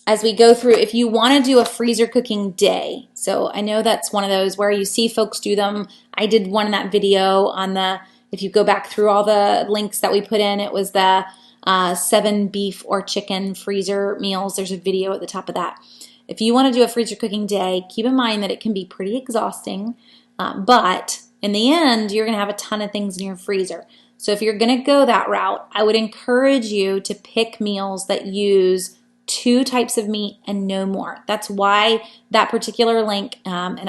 As we go through, if you want to do a freezer cooking day, so I know that's one of those where you see folks do them. I did one in that video on if you go back through all the links that we put in, it was the 7 beef or chicken freezer meals. There's a video at the top of that. If you want to do a freezer cooking day, keep in mind that it can be pretty exhausting, but in the end, you're going to have a ton of things in your freezer. So if you're going to go that route, I would encourage you to pick meals that use 2 types of meat and no more. That's why that particular link, and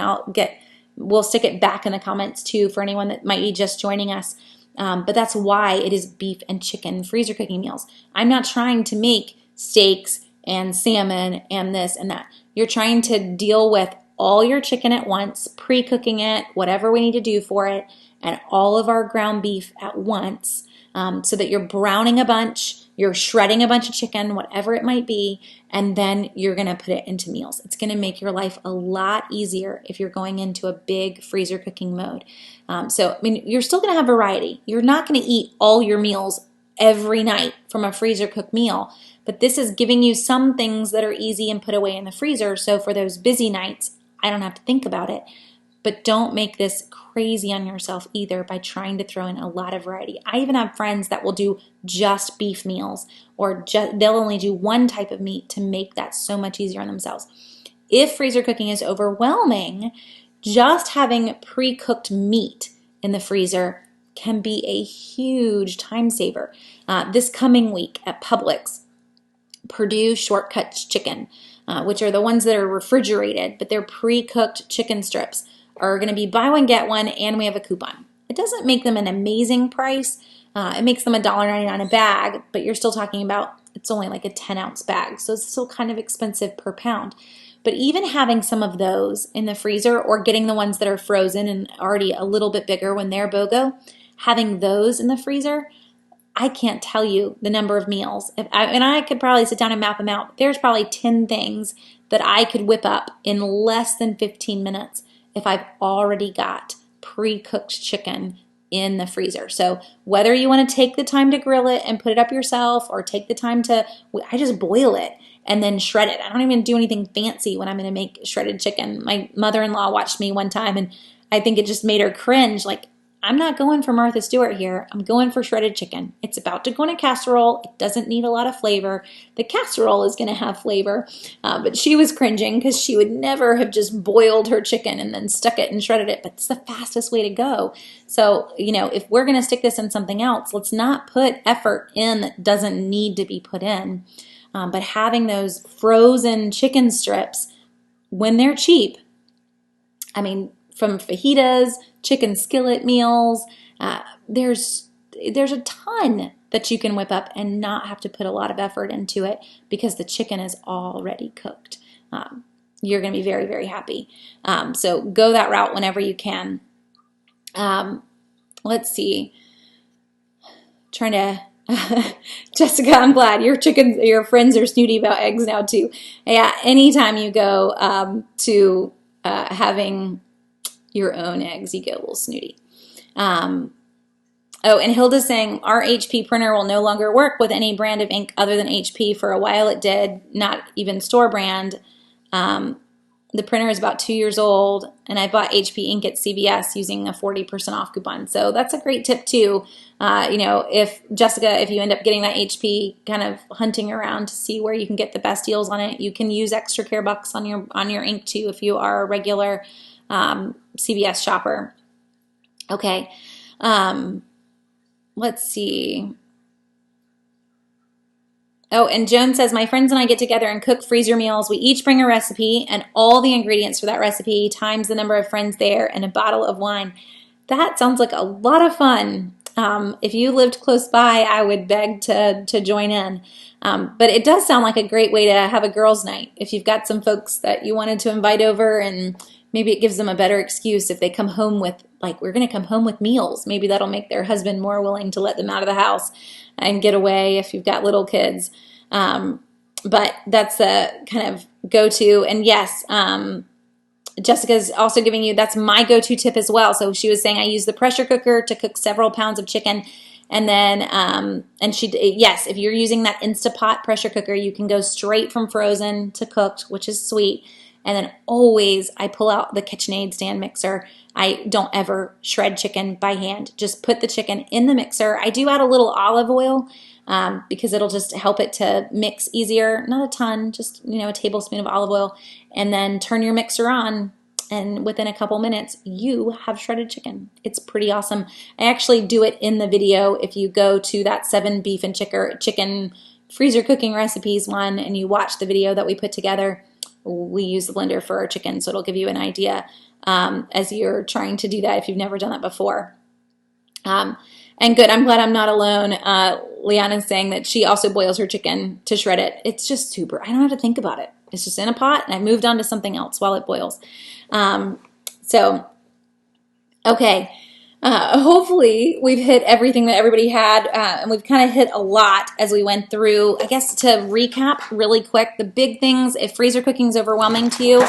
we'll stick it back in the comments too for anyone that might be just joining us. But that's why it is beef and chicken freezer cooking meals. I'm not trying to make steaks and salmon and this and that. You're trying to deal with all your chicken at once, pre-cooking it, whatever we need to do for it, and all of our ground beef at once, so that you're browning a bunch, you're shredding a bunch of chicken, whatever it might be, and then you're going to put it into meals. It's going to make your life a lot easier if you're going into a big freezer cooking mode. You're still going to have variety. You're not going to eat all your meals every night from a freezer cooked meal, but this is giving you some things that are easy and put away in the freezer. So for those busy nights, I don't have to think about it. But don't make this crazy on yourself either by trying to throw in a lot of variety. I even have friends that will do just beef meals, or they'll only do one type of meat to make that so much easier on themselves. If freezer cooking is overwhelming, just having pre-cooked meat in the freezer can be a huge time saver. This coming week at Publix, Purdue Shortcuts Chicken, which are the ones that are refrigerated, but they're pre-cooked chicken strips, are going to be buy one, get one, and we have a coupon. It doesn't make them an amazing price. It makes them $1.99 a bag, but you're still talking about, it's only like a 10-ounce bag, so it's still kind of expensive per pound. But even having some of those in the freezer, or getting the ones that are frozen and already a little bit bigger when they're BOGO, having those in the freezer, I can't tell you the number of meals. I could probably sit down and map them out. There's probably 10 things that I could whip up in less than 15 minutes if I've already got pre-cooked chicken in the freezer. So whether you want to take the time to grill it and put it up yourself, or take the time I just boil it and then shred it. I don't even do anything fancy when I'm going to make shredded chicken. My mother-in-law watched me one time, and I think it just made her cringe. Like, I'm not going for Martha Stewart here. I'm going for shredded chicken. It's about to go in a casserole. It doesn't need a lot of flavor. The casserole is going to have flavor, but she was cringing because she would never have just boiled her chicken and then stuck it and shredded it, but it's the fastest way to go. So, if we're going to stick this in something else, let's not put effort in that doesn't need to be put in. But having those frozen chicken strips when they're cheap, from fajitas, chicken skillet meals, there's a ton that you can whip up and not have to put a lot of effort into it because the chicken is already cooked. You're going to be very, very happy. So go that route whenever you can. Let's see. Trying to Jessica, I'm glad your friends are snooty about eggs now too. Yeah, anytime you go to having your own eggs, you get a little snooty. Oh, and Hilda's saying our HP printer will no longer work with any brand of ink other than HP. For a while it did, not even store brand. The printer is about 2 years old, and I bought HP ink at CVS using a 40% off coupon. So that's a great tip too. If you end up getting that HP, kind of hunting around to see where you can get the best deals on it, you can use extra care bucks on your ink too if you are a regular CVS shopper. Okay. Let's see. Oh, and Joan says, my friends and I get together and cook freezer meals. We each bring a recipe and all the ingredients for that recipe times the number of friends there and a bottle of wine. That sounds like a lot of fun. If you lived close by, I would beg to join in. But it does sound like a great way to have a girls' night. If you've got some folks that you wanted to invite over, and maybe it gives them a better excuse if they come home with, like, we're going to come home with meals. Maybe that'll make their husband more willing to let them out of the house and get away if you've got little kids. But that's a kind of go-to. And yes, Jessica's also giving you, that's my go-to tip as well. So she was saying I use the pressure cooker to cook several pounds of chicken. And then, yes, if you're using that Instapot pressure cooker, you can go straight from frozen to cooked, which is sweet. And then always I pull out the KitchenAid stand mixer. I don't ever shred chicken by hand. Just put the chicken in the mixer. I do add a little olive oil because it'll just help it to mix easier. Not a ton, just a tablespoon of olive oil. And then turn your mixer on, and within a couple minutes, you have shredded chicken. It's pretty awesome. I actually do it in the video. If you go to that 7 beef and chicken freezer cooking recipes one and you watch the video that we put together, we use the blender for our chicken, so it'll give you an idea as you're trying to do that if you've never done that before. And good, I'm glad I'm not alone. Liana's saying that she also boils her chicken to shred it. It's just super. I don't have to think about it. It's just in a pot, and I moved on to something else while it boils. Okay. Hopefully we've hit everything that everybody had, and we've kind of hit a lot as we went through. I guess to recap really quick, the big things, if freezer cooking is overwhelming to you,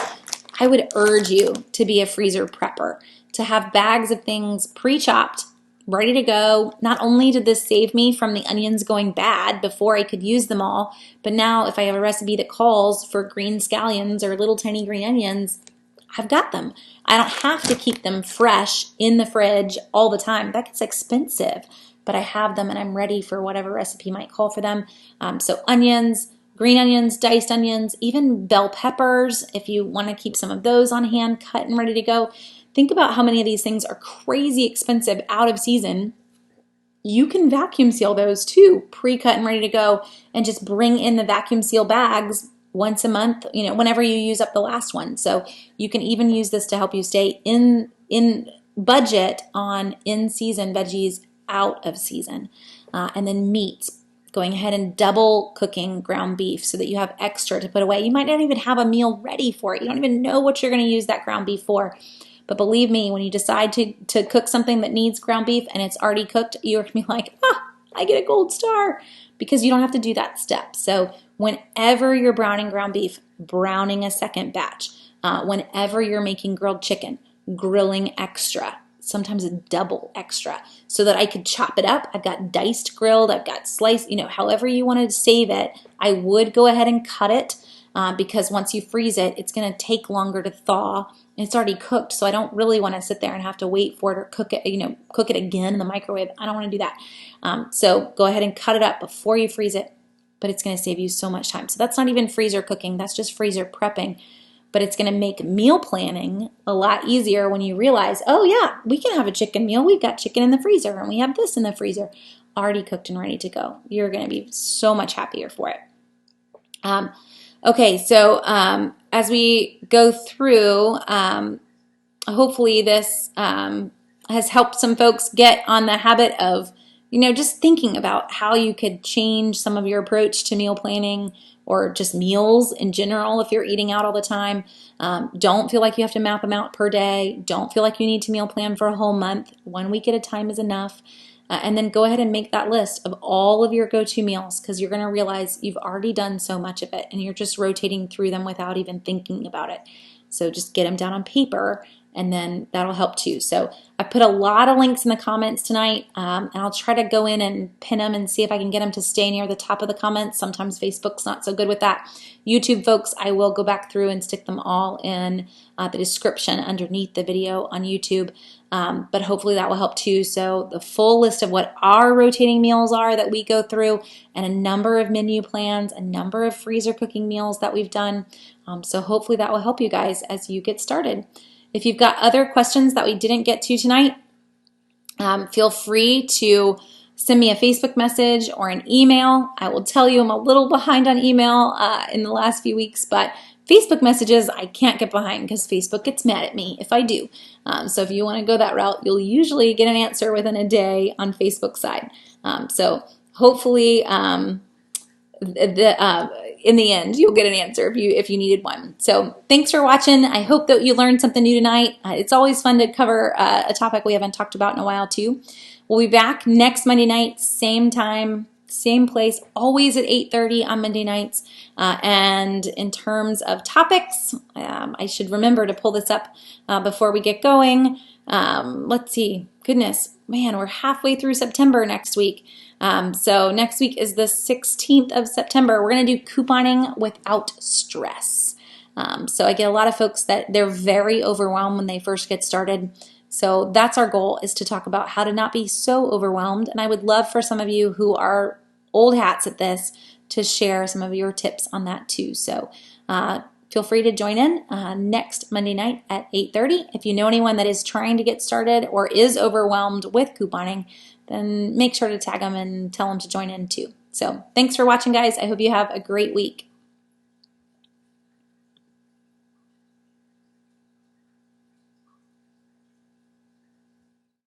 I would urge you to be a freezer prepper, to have bags of things pre-chopped, ready to go. Not only did this save me from the onions going bad before I could use them all, but now if I have a recipe that calls for green scallions or little tiny green onions, I've got them. I don't have to keep them fresh in the fridge all the time. That gets expensive, but I have them and I'm ready for whatever recipe might call for them. So onions, green onions, diced onions, even bell peppers, if you want to keep some of those on hand, cut and ready to go. Think about how many of these things are crazy expensive out of season. You can vacuum seal those too, pre-cut and ready to go, and just bring in the vacuum seal bags once a month, whenever you use up the last one. So you can even use this to help you stay in budget on in-season veggies out of season. And then meats, going ahead and double cooking ground beef so that you have extra to put away. You might not even have a meal ready for it. You don't even know what you're going to use that ground beef for. But believe me, when you decide to cook something that needs ground beef and it's already cooked, you're going to be like, I get a gold star, because you don't have to do that step. So whenever you're browning ground beef, browning a second batch. Whenever you're making grilled chicken, grilling extra, sometimes a double extra, so that I could chop it up. I've got diced grilled, I've got sliced, however you want to save it. I would go ahead and cut it because once you freeze it, it's going to take longer to thaw. It's already cooked, so I don't really want to sit there and have to wait for it or cook it again in the microwave. I don't want to do that. So go ahead and cut it up before you freeze it, but it's going to save you so much time. So that's not even freezer cooking, that's just freezer prepping. But it's going to make meal planning a lot easier when you realize, oh yeah, we can have a chicken meal. We've got chicken in the freezer and we have this in the freezer already cooked and ready to go. You're going to be so much happier for it. Okay, so as we go through, hopefully this has helped some folks get on the habit of, just thinking about how you could change some of your approach to meal planning or just meals in general if you're eating out all the time. Don't feel like you have to map them out per day. Don't feel like you need to meal plan for a whole month. 1 week at a time is enough. And then go ahead and make that list of all of your go-to meals, because you're going to realize you've already done so much of it and you're just rotating through them without even thinking about it. So just get them down on paper, and then that'll help too. So I put a lot of links in the comments tonight, and I'll try to go in and pin them and see if I can get them to stay near the top of the comments. Sometimes Facebook's not so good with that. YouTube folks, I will go back through and stick them all in the description underneath the video on YouTube. But hopefully that will help too. So the full list of what our rotating meals are that we go through, and a number of menu plans, a number of freezer cooking meals that we've done. So hopefully that will help you guys as you get started. If you've got other questions that we didn't get to tonight, feel free to send me a Facebook message or an email. I will tell you I'm a little behind on email in the last few weeks, but Facebook messages I can't get behind because Facebook gets mad at me if I do. So if you want to go that route, you'll usually get an answer within a day on Facebook side. So hopefully in the end, you'll get an answer if you needed one. So thanks for watching. I hope that you learned something new tonight. It's always fun to cover a topic we haven't talked about in a while too. We'll be back next Monday night, same time, same place, always at 8:30 on Monday nights. And in terms of topics, I should remember to pull this up before we get going. Let's see. Goodness, man, we're halfway through September next week. So next week is the 16th of September. We're going to do couponing without stress. So I get a lot of folks that they're very overwhelmed when they first get started. So that's our goal, is to talk about how to not be so overwhelmed. And I would love for some of you who are old hats at this to share some of your tips on that too. So feel free to join in next Monday night at 8:30. If you know anyone that is trying to get started or is overwhelmed with couponing, then make sure to tag them and tell them to join in too. So thanks for watching, guys. I hope you have a great week.